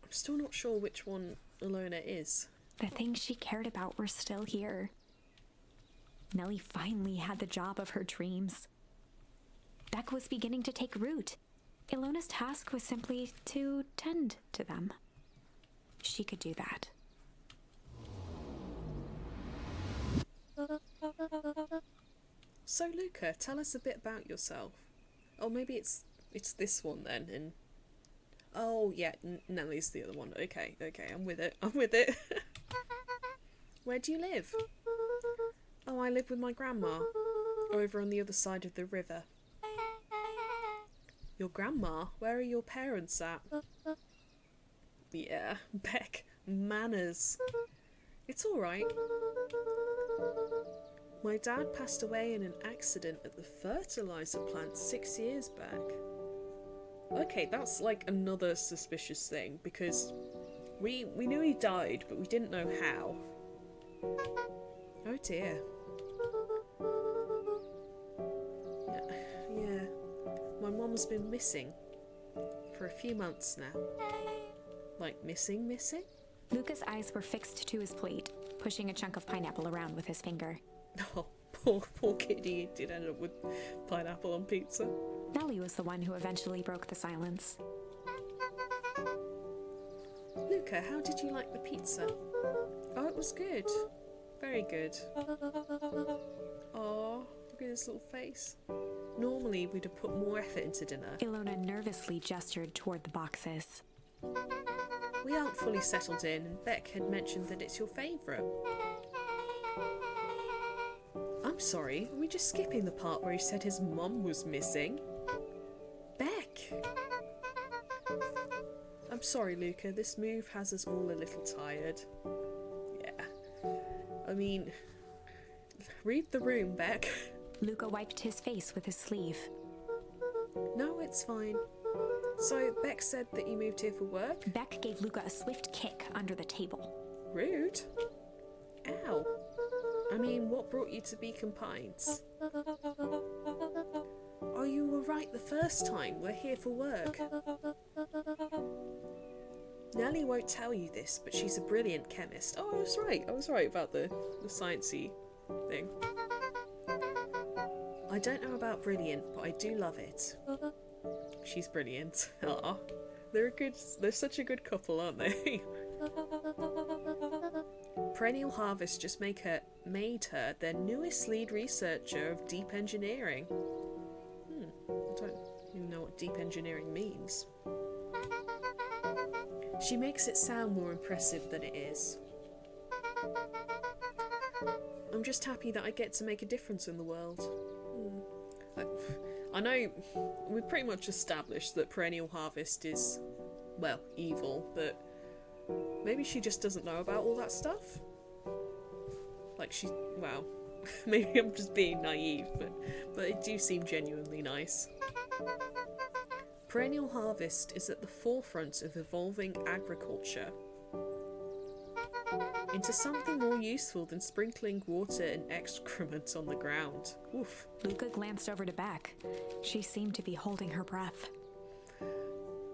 I'm still not sure which one Ilona is. The things she cared about were still here. Nellie finally had the job of her dreams. Beck was beginning to take root. Ilona's task was simply to tend to them. She could do that. So Luca, tell us a bit about yourself. Oh, maybe it's this one then, and... Oh, yeah, Nellie's the other one. Okay, I'm with it. Where do you live? Oh, I live with my grandma, over on the other side of the river. Your grandma? Where are your parents at? Yeah, Beck, manners. It's alright. My dad passed away in an accident at the fertilizer plant 6 years back. Okay, that's like another suspicious thing, because we knew he died, but we didn't know how. Oh dear. Yeah. My mom's been missing for a few months now. Like missing? Luca's eyes were fixed to his plate, pushing a chunk of pineapple around with his finger. Oh, poor kitty did end up with pineapple on pizza. Nellie was the one who eventually broke the silence. Luca, how did you like the pizza? Oh, it was good. Very good. Oh, look at his little face. Normally, we'd have put more effort into dinner. Ilona nervously gestured toward the boxes. We aren't fully settled in, and Beck had mentioned that it's your favourite. I'm sorry, are we just skipping the part where he said his mum was missing? Beck! I'm sorry, Luca, this move has us all a little tired. Yeah. I mean, read the room, Beck. Luca wiped his face with his sleeve. No, it's fine. So, Beck said that you moved here for work? Beck gave Luca a swift kick under the table. Rude. Ow. I mean, what brought you to Beacon Pines? Oh, you were right the first time. We're here for work. Nellie won't tell you this, but she's a brilliant chemist. Oh, I was right about the sciencey thing. I don't know about brilliant, but I do love it. She's brilliant. Aw. They're such a good couple, aren't they? Perennial Harvest just made her their newest lead researcher of deep engineering. I don't even know what deep engineering means. She makes it sound more impressive than it is. I'm just happy that I get to make a difference in the world. I know we've pretty much established that Perennial Harvest is, well, evil, but maybe she just doesn't know about all that stuff? Like well, maybe I'm just being naive, but it do seem genuinely nice. Perennial Harvest is at the forefront of evolving agriculture into something more useful than sprinkling water and excrement on the ground. Oof. Luca glanced over to Beck. She seemed to be holding her breath.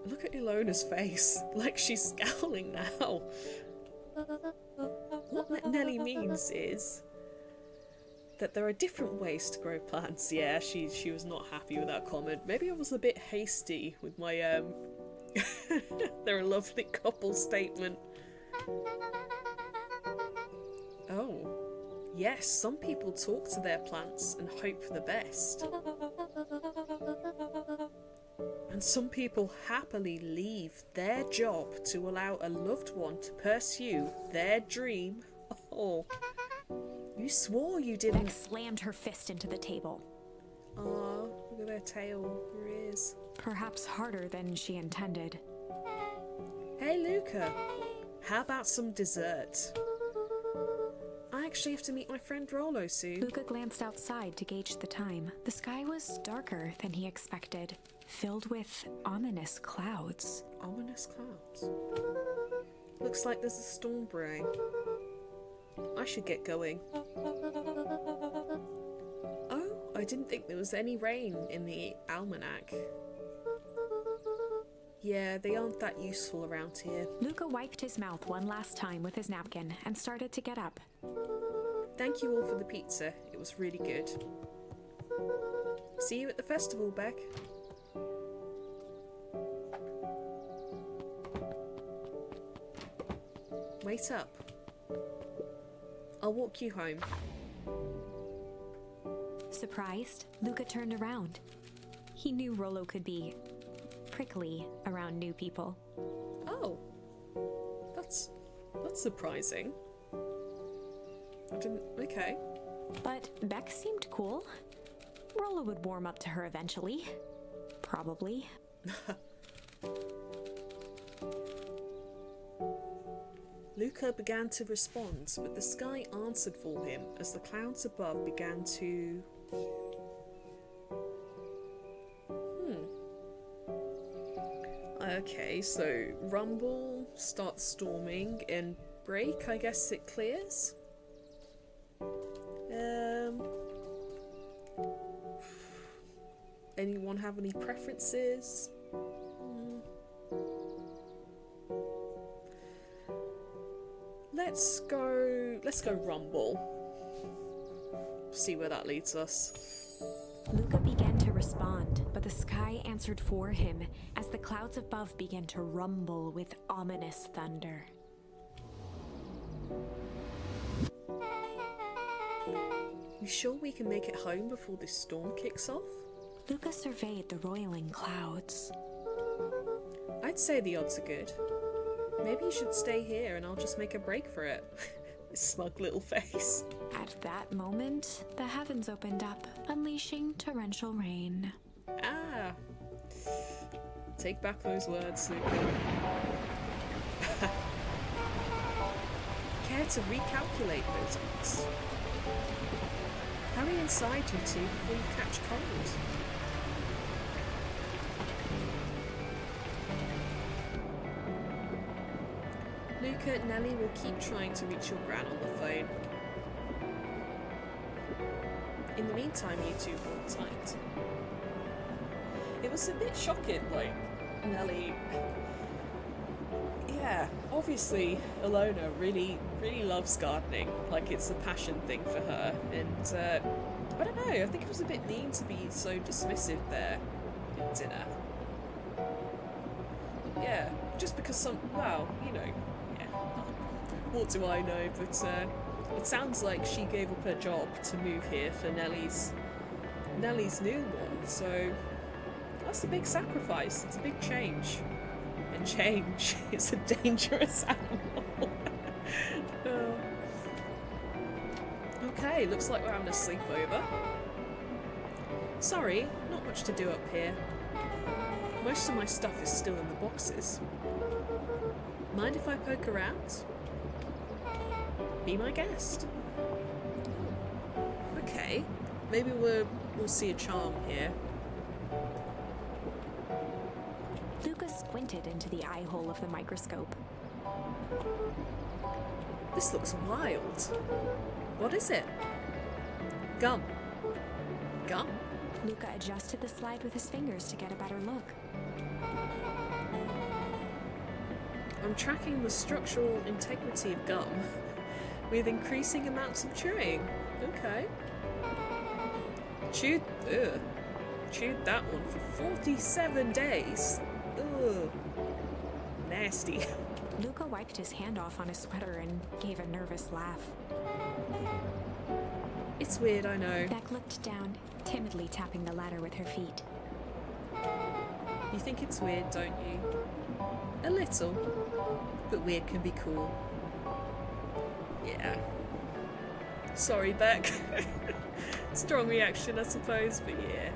Look at Ilona's face, like she's scowling now. What Nelly means is that there are different ways to grow plants. Yeah, she was not happy with that comment. Maybe I was a bit hasty with my they're a lovely couple statement. Oh, yes, some people talk to their plants and hope for the best. And some people happily leave their job to allow a loved one to pursue their dream. Oh, you swore you didn't. Beck slammed her fist into the table. Aw, look at their tail, their ears. Perhaps harder than she intended. Hey Luca, how about some dessert? I actually have to meet my friend Rollo soon. Luca glanced outside to gauge the time. The sky was darker than he expected, filled with ominous clouds. Ominous clouds? Looks like there's a storm brewing. I should get going. Oh, I didn't think there was any rain in the almanac. Yeah, they aren't that useful around here. Luca wiped his mouth one last time with his napkin and started to get up. Thank you all for the pizza. It was really good. See you at the festival, Beck. Wait up. I'll walk you home. Surprised, Luca turned around. He knew Rollo could be prickly around new people. Oh, that's surprising. I didn't. Okay. But Beck seemed cool. Rollo would warm up to her eventually. Probably. Luca began to respond, but the sky answered for him as the clouds above began to... Okay, so rumble, starts storming, and break, I guess it clears? Anyone have any preferences? Let's go rumble. See where that leads us. Luca began to respond, but the sky answered for him as the clouds above began to rumble with ominous thunder. You sure we can make it home before this storm kicks off? Luca surveyed the roiling clouds. I'd say the odds are good. Maybe you should stay here and I'll just make a break for it. This smug little face. At that moment, the heavens opened up, unleashing torrential rain. Ah! Take back those words, Luca. Care to recalculate those odds? Hurry inside, you two, before you catch cold. Luca, Nelly will keep trying to reach your gran on the phone. In the meantime, you two hold tight. It was a bit shocking, like, Nelly... Yeah, obviously, Ilona really loves gardening. Like, it's a passion thing for her. And, I don't know, I think it was a bit mean to be so dismissive there at dinner. Yeah, just because well, you know, yeah. What do I know? But it sounds like she gave up her job to move here for Nellie's new one. So that's a big sacrifice. It's a big change. And change is a dangerous animal. Oh. Okay, looks like we're having a sleepover. Sorry, not much to do up here. Most of my stuff is still in the boxes. Mind if I poke around? Be my guest. Okay, maybe we'll see a charm here. Luca squinted into the eye hole of the microscope. This looks wild. What is it? Gum. Gum? Luca adjusted the slide with his fingers to get a better look. I'm tracking the structural integrity of gum with increasing amounts of chewing. Okay. Chewed that one for 47 days. Ugh. Nasty. Luca wiped his hand off on his sweater and gave a nervous laugh. It's weird, I know. Beck looked down, timidly tapping the ladder with her feet. You think it's weird, don't you? A little. But weird can be cool. Yeah. Sorry, Beck. Strong reaction, I suppose, but yeah.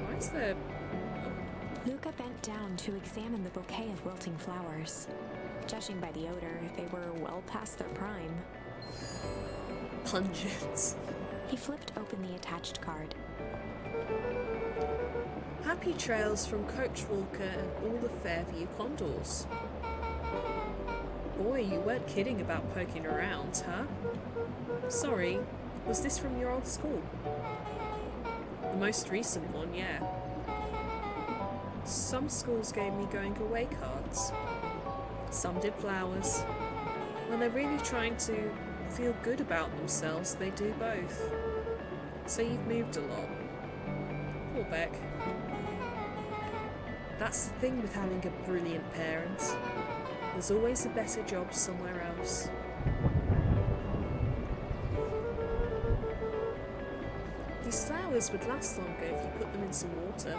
Why is there... Luca bent down to examine the bouquet of wilting flowers. Judging by the odor, they were well past their prime. Pungent. He flipped open the attached card. Happy trails from Coach Walker and all the Fairview Condors. Boy, you weren't kidding about poking around, huh? Sorry, was this from your old school? The most recent one, yeah. Some schools gave me going away cards. Some did flowers. When they're really trying to feel good about themselves, they do both. So you've moved a lot. Poor Beck. That's the thing with having a brilliant parent. There's always a better job somewhere else. These flowers would last longer if you put them in some water.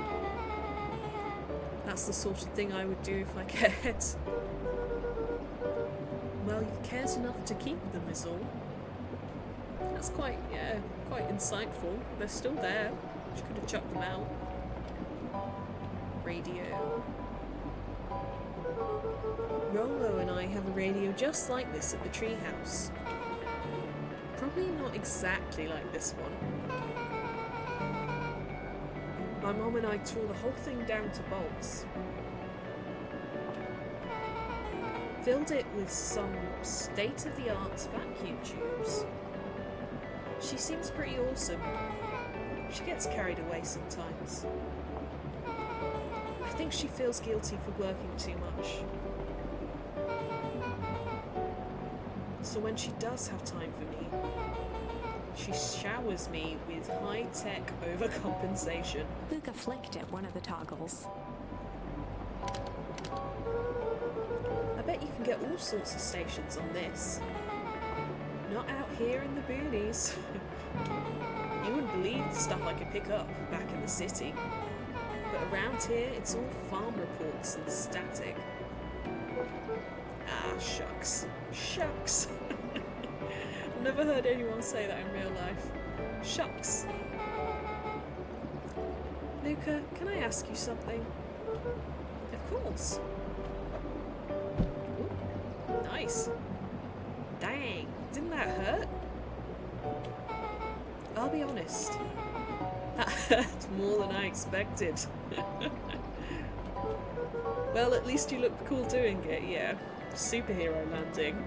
That's the sort of thing I would do if I cared. Well, you cared enough to keep them is all. That's quite insightful. They're still there. You could have chucked them out. Radio. Rolo and I have a radio just like this at the treehouse. Probably not exactly like this one. My mom and I tore the whole thing down to bolts. Filled it with some state-of-the-art vacuum tubes. She seems pretty awesome. She gets carried away sometimes. I think she feels guilty for working too much. So when she does have time for me, she showers me with high-tech overcompensation. Luca flicked at one of the toggles. I bet you can get all sorts of stations on this. Not out here in the boonies. You wouldn't believe the stuff I could pick up back in the city. But around here, it's all farm reports and static. Ah, shucks. Shucks. I've never heard anyone say that in real life. Shucks. Luca, can I ask you something? Of course. Ooh, nice. Dang, didn't that hurt? I'll be honest. That hurt more than I expected. Well, at least you looked cool doing it, yeah. Superhero landing.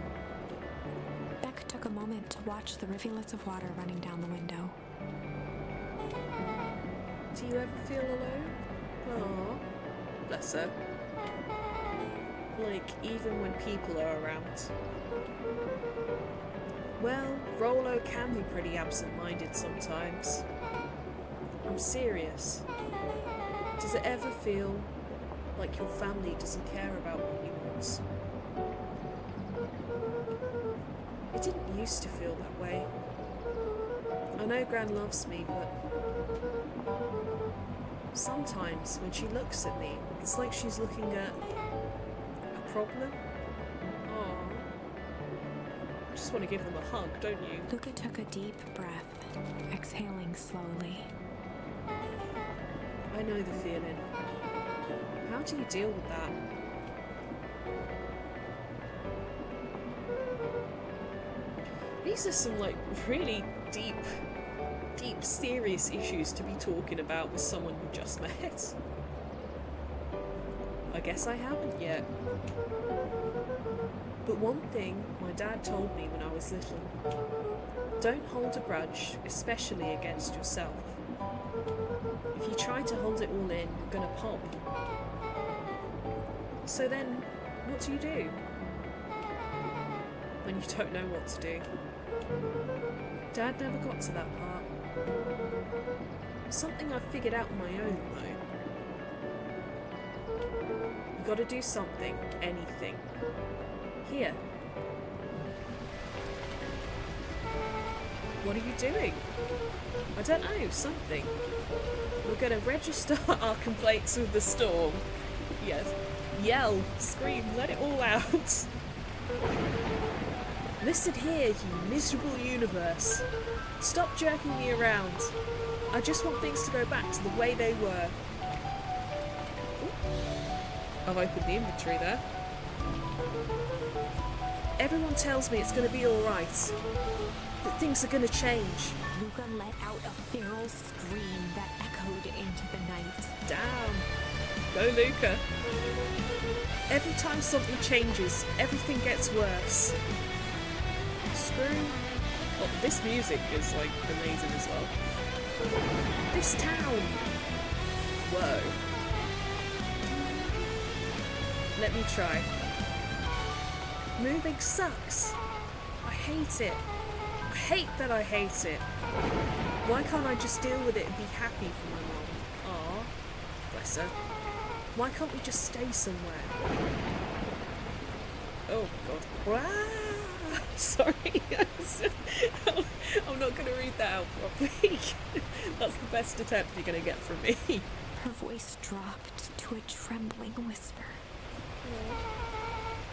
Beck took a moment to watch the rivulets of water running down the window. Do you ever feel alone? Aww. Bless her. Like, even when people are around. Well, Rolo can be pretty absent-minded sometimes. I'm serious. Does it ever feel like your family doesn't care about what you want? It didn't used to feel that way. I know Gran loves me, but sometimes when she looks at me, it's like she's looking at a problem. Aww. Just want to give them a hug, don't you? Luca took a deep breath, exhaling slowly. I know the feeling. How do you deal with that? These are some like really deep, serious issues to be talking about with someone you just met. I guess I haven't yet. But one thing my dad told me when I was little: don't hold a grudge, especially against yourself. If you try to hold it all in, you're gonna pop. So then, what do you do when you don't know what to do? Dad never got to that part. Something I figured out on my own, though. You gotta do something, anything. Here. What are you doing? I don't know, something. We're gonna register our complaints with the storm. Yes. Yell, scream, let it all out. Listen here, you miserable universe. Stop jerking me around. I just want things to go back to the way they were. Ooh. I've opened the inventory there. Everyone tells me it's going to be alright. That things are going to change. Luca let out a feral scream that echoed into the night. Damn. Go Luca. Every time something changes, everything gets worse. Screw. Oh, this music is like amazing as well. This town. Whoa. Let me try. Moving sucks. I hate it. I hate that I hate it. Why can't I just deal with it and be happy for my mom? Aw. Bless her. Why can't we just stay somewhere? Oh god. Wow. Sorry. I'm not going to read that out properly. That's the best attempt you're going to get from me. Her voice dropped to a trembling whisper.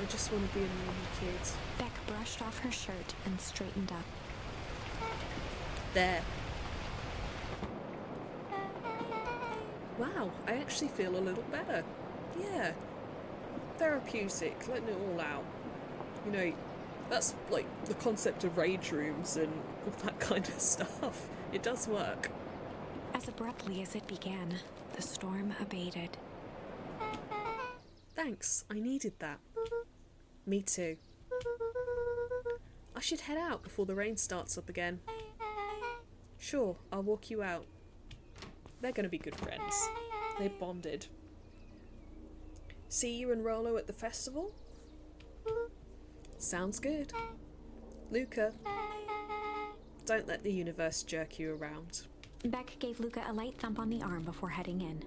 I just want to be a normal kid. Beck brushed off her shirt and straightened up. There. Wow, I actually feel a little better. Yeah. Therapeutic, letting it all out. You know, that's like the concept of rage rooms and all that kind of stuff. It does work. As abruptly as it began, the storm abated. Thanks, I needed that. Me too. I should head out before the rain starts up again. Sure, I'll walk you out. They're gonna be good friends. They bonded. See you and Rolo at the festival? Sounds good. Luca, don't let the universe jerk you around. Beck gave Luca a light thump on the arm before heading in.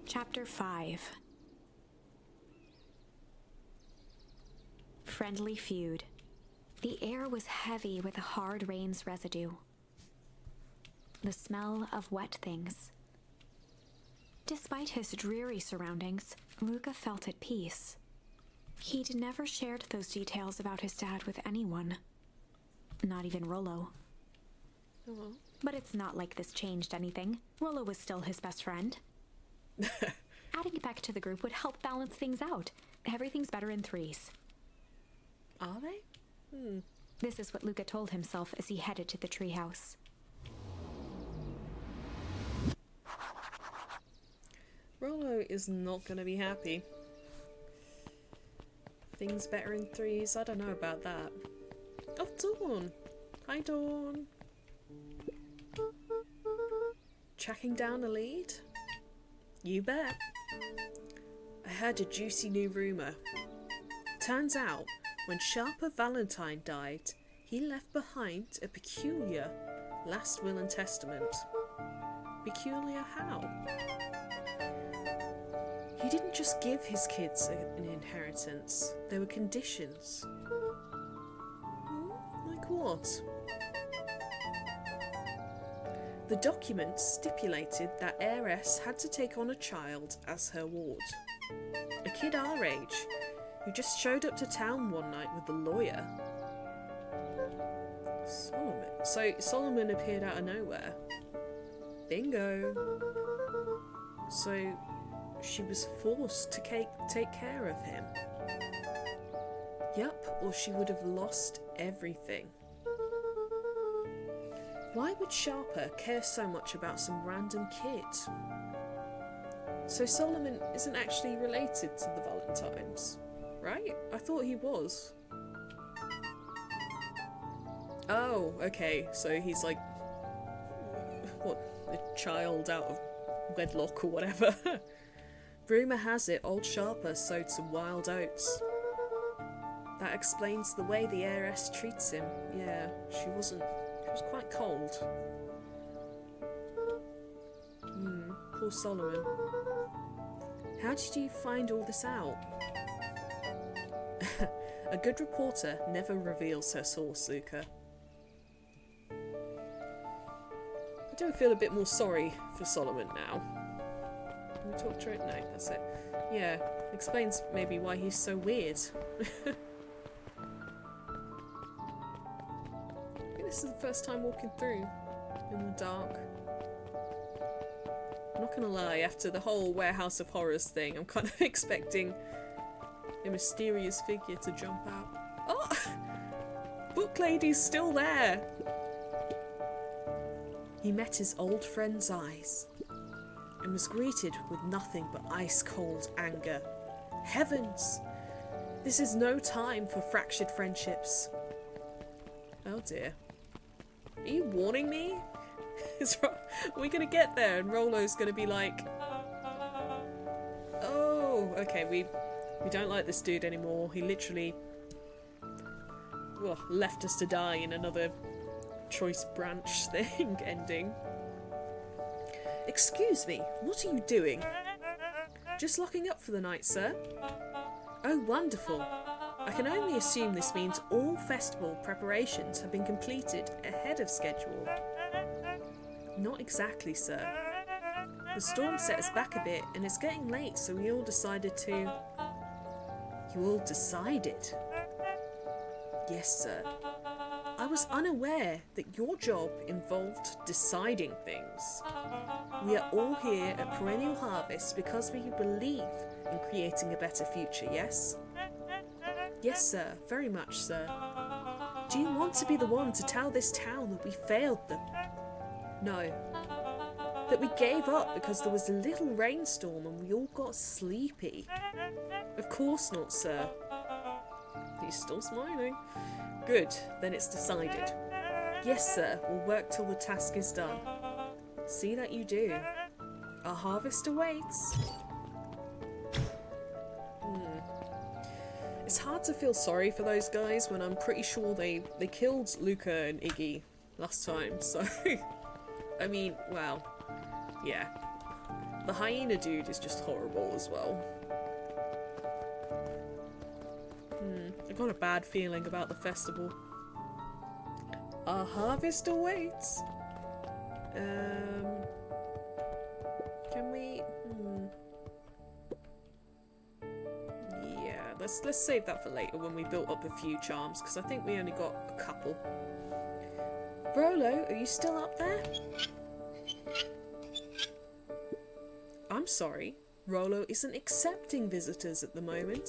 Chapter 5. Friendly feud. The air was heavy with a hard rain's residue. The smell of wet things. Despite his dreary surroundings, Luca felt at peace. He'd never shared those details about his dad with anyone. Not even Rolo. Aww. But it's not like this changed anything. Rolo was still his best friend. Adding Beck to the group would help balance things out. Everything's better in threes. Are they? This is what Luca told himself as he headed to the treehouse. Rolo is not gonna be happy. Things better in threes? I don't know about that. Oh, Dawn! Hi, Dawn! Tracking down a lead? You bet. I heard a juicy new rumour. Turns out, when Sharper Valentine died, he left behind a peculiar last will and testament. Peculiar how? He didn't just give his kids an inheritance. There were conditions. Like what? The document stipulated that Heiress had to take on a child as her ward. A kid our age, who just showed up to town one night with the lawyer. Solomon. So Solomon appeared out of nowhere. Bingo. So she was forced to take care of him. Yup, or she would have lost everything. Why would Sharper care so much about some random kid? So Solomon isn't actually related to the Valentines, right? I thought he was. Oh, okay, so he's like, what, a child out of wedlock or whatever. Rumour has it old Sharper sowed some wild oats. That explains the way the heiress treats him. Yeah, she was quite cold. Poor Solomon. How did you find all this out? A good reporter never reveals her source, Luca. I do feel a bit more sorry for Solomon now. Can we talk to it? No, that's it. Yeah, explains maybe why he's so weird. I think this is the first time walking through in the dark. I'm not gonna lie, after the whole Warehouse of Horrors thing, I'm kind of expecting a mysterious figure to jump out. Oh! Book Lady's still there! He met his old friend's eyes and was greeted with nothing but ice-cold anger. Heavens! This is no time for fractured friendships. Oh dear. Are you warning me? Are we gonna get there and Rollo's gonna be like, oh, okay, we don't like this dude anymore. He literally left us to die in another choice branch thing ending. Excuse me, what are you doing? Just locking up for the night, sir. Oh, wonderful. I can only assume this means all festival preparations have been completed ahead of schedule. Not exactly, sir. The storm set us back a bit and it's getting late, so we all decided to... You all decided? Yes, sir. I was unaware that your job involved deciding things. We are all here at Perennial Harvest because we believe in creating a better future, yes? Yes, sir. Very much, sir. Do you want to be the one to tell this town that we failed them? No. That we gave up because there was a little rainstorm and we all got sleepy? Of course not, sir. He's still smiling. Good, then it's decided. Yes, sir, we'll work till the task is done. See that you do. Our harvest awaits. It's hard to feel sorry for those guys when I'm pretty sure they killed Luca and Iggy last time, so... I mean, well, yeah. The hyena dude is just horrible as well. I got a bad feeling about the festival. Our harvest awaits. Can we... Yeah, let's save that for later when we built up a few charms, because I think we only got a couple. Rollo, are you still up there? I'm sorry, Rollo isn't accepting visitors at the moment.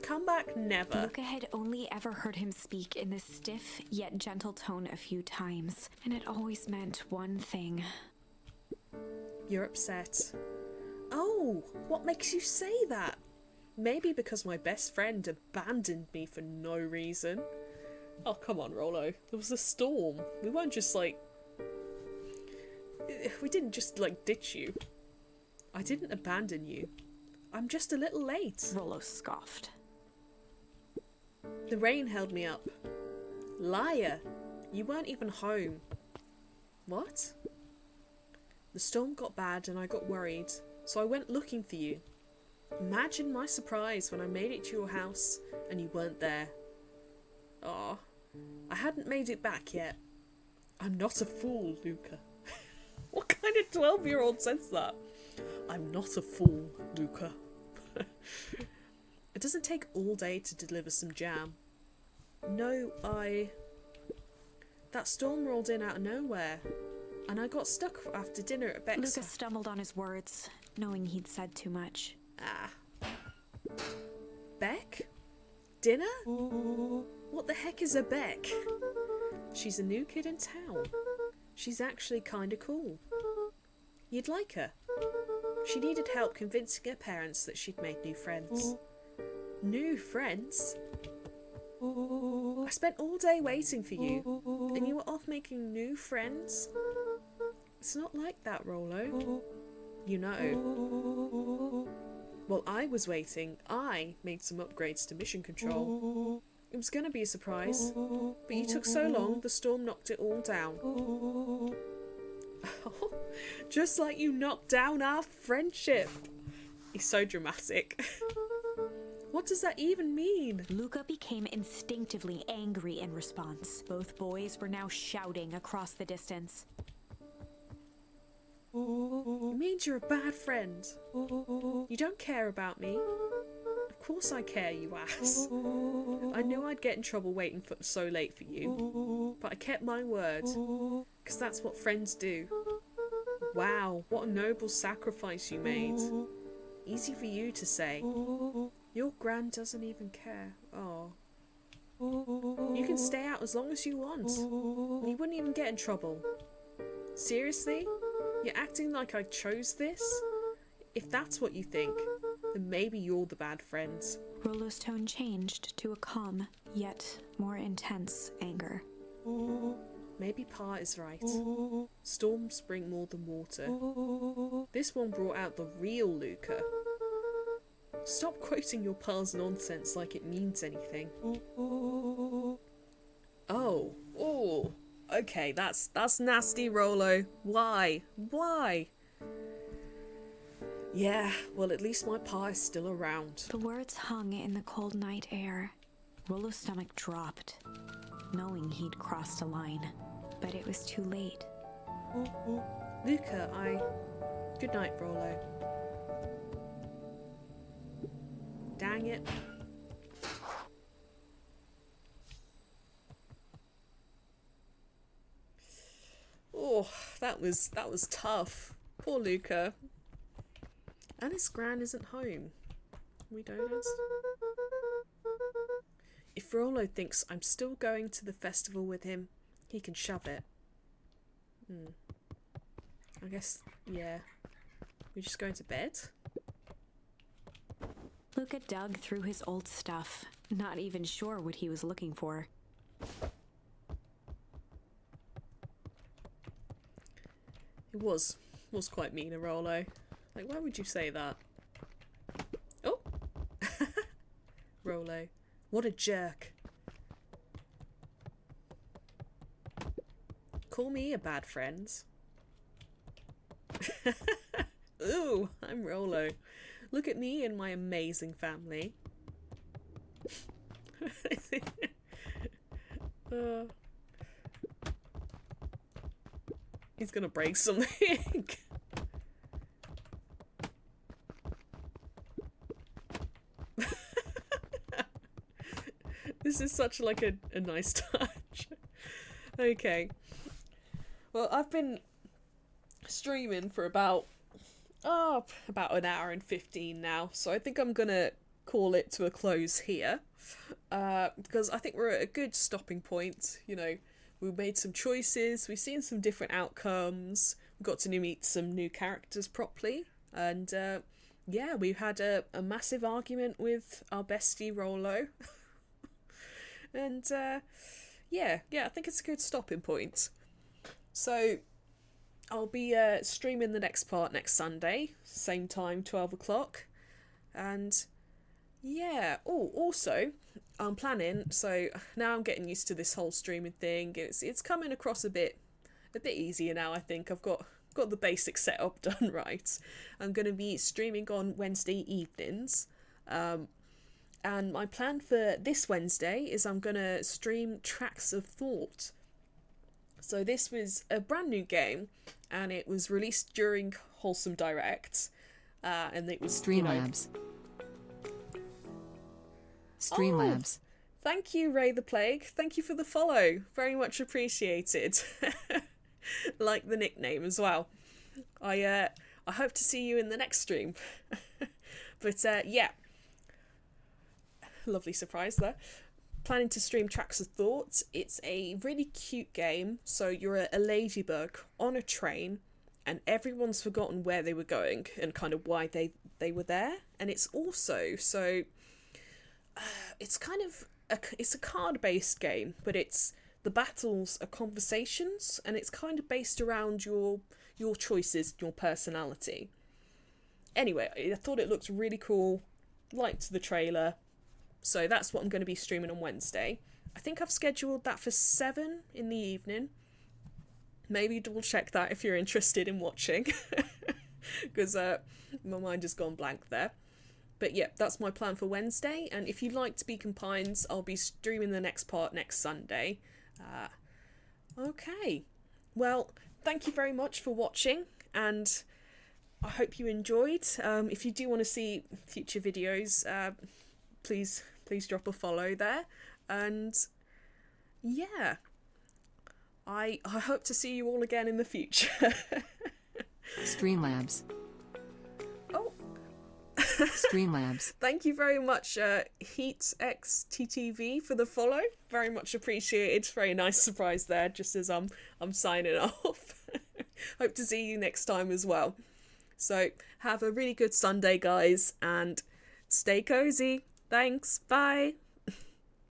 Come back never. Luca had only ever heard him speak in this stiff yet gentle tone a few times, and it always meant one thing. You're upset. Oh, what makes you say that? Maybe because my best friend abandoned me for no reason. Oh, come on, Rollo. There was a storm. We weren't just like... We didn't just, like, ditch you. I didn't abandon you. I'm just a little late. Rollo scoffed. The rain held me up. Liar! You weren't even home. What? The storm got bad and I got worried, so I went looking for you. Imagine my surprise when I made it to your house and you weren't there. Aw, I hadn't made it back yet. I'm not a fool, Luca. What kind of 12-year-old says that? I'm not a fool, Luca. It doesn't take all day to deliver some jam. No, That storm rolled in out of nowhere, and I got stuck after dinner at Beck's. Lucas stumbled on his words, knowing he'd said too much. Beck? Dinner? What the heck is a Beck? She's a new kid in town. She's actually kinda cool. You'd like her. She needed help convincing her parents that she'd made new friends. New friends? I spent all day waiting for you, and you were off making new friends? It's not like that, Rollo. You know. While I was waiting, I made some upgrades to mission control. It was going to be a surprise, but you took so long, the storm knocked it all down. Just like you knocked down our friendship. He's so dramatic. What does that even mean? Luca became instinctively angry in response. Both boys were now shouting across the distance. It means you're a bad friend. You don't care about me. Of course I care, you ass. I knew I'd get in trouble waiting for so late for you, but I kept my word, because that's what friends do. Wow, what a noble sacrifice you made. Easy for you to say. Your gran doesn't even care. Oh. You can stay out as long as you want. You wouldn't even get in trouble. Seriously? You're acting like I chose this? If that's what you think, then maybe you're the bad friend. Rollo's tone changed to a calm, yet more intense anger. Maybe Pa is right. Storms bring more than water. This one brought out the real Luca. Stop quoting your Pa's nonsense like it means anything. Oh. Okay, that's nasty, Rollo. Why? Yeah, well, at least my Pa is still around. The words hung in the cold night air. Rollo's stomach dropped, knowing he'd crossed a line. But it was too late. Luca, Good night, Rollo. Dang it. Oh, that was tough. Poor Luca. And his gran isn't home. We don't ask. If Rollo thinks I'm still going to the festival with him, he can shove it. I guess, yeah. We're just going to bed? Luca dug through his old stuff, not even sure what he was looking for. It was quite mean of Rollo. Like, why would you say that? Oh! Rollo. What a jerk. Call me a bad friend. Ooh, I'm Rollo. Look at me and my amazing family. He's gonna break something. This is such like a nice touch. Okay. Well, I've been streaming for about an hour and 15 now, so I think I'm gonna call it to a close here, because I think we're at a good stopping point. You know, we made some choices, we've seen some different outcomes, we got to meet some new characters properly, and yeah, we've had a massive argument with our bestie Rollo. And yeah, I think it's a good stopping point. So I'll be streaming the next part next Sunday, same time, 12 o'clock. And yeah, also I'm planning, so now I'm getting used to this whole streaming thing. It's coming across a bit easier now. I think I've got got the basic setup done right. I'm going to be streaming on Wednesday evenings. And my plan for this Wednesday is I'm going to stream Tracks of Thought. So this was a brand new game, and it was released during Wholesome Direct. And it was Streamlabs. Streamlabs. Thank you, Ray the Plague. Thank you for the follow. Very much appreciated. Like the nickname as well. I hope to see you in the next stream. But yeah. Lovely surprise there. Planning to stream Tracks of Thought. It's a really cute game. So you're a ladybug on a train, and everyone's forgotten where they were going and kind of why they were there. And it's also it's kind of it's a card-based game, but the battles are conversations, and it's kind of based around your choices, your personality. Anyway, I thought it looked really cool. Liked the trailer. So that's what I'm going to be streaming on Wednesday. I think I've scheduled that for 7 in the evening. Maybe double check that if you're interested in watching. Because my mind has gone blank there. But yeah, that's my plan for Wednesday. And if you'd like to be Pines, I'll be streaming the next part next Sunday. Okay. Well, thank you very much for watching. And I hope you enjoyed. If you do want to see future videos, please drop a follow there. And yeah, I hope to see you all again in the future. Streamlabs. Oh. Streamlabs. Thank you very much, HeatXTTV, for the follow. Very much appreciated. Very nice surprise there, just as I'm signing off. Hope to see you next time as well. So have a really good Sunday, guys, and stay cozy. Thanks. Bye.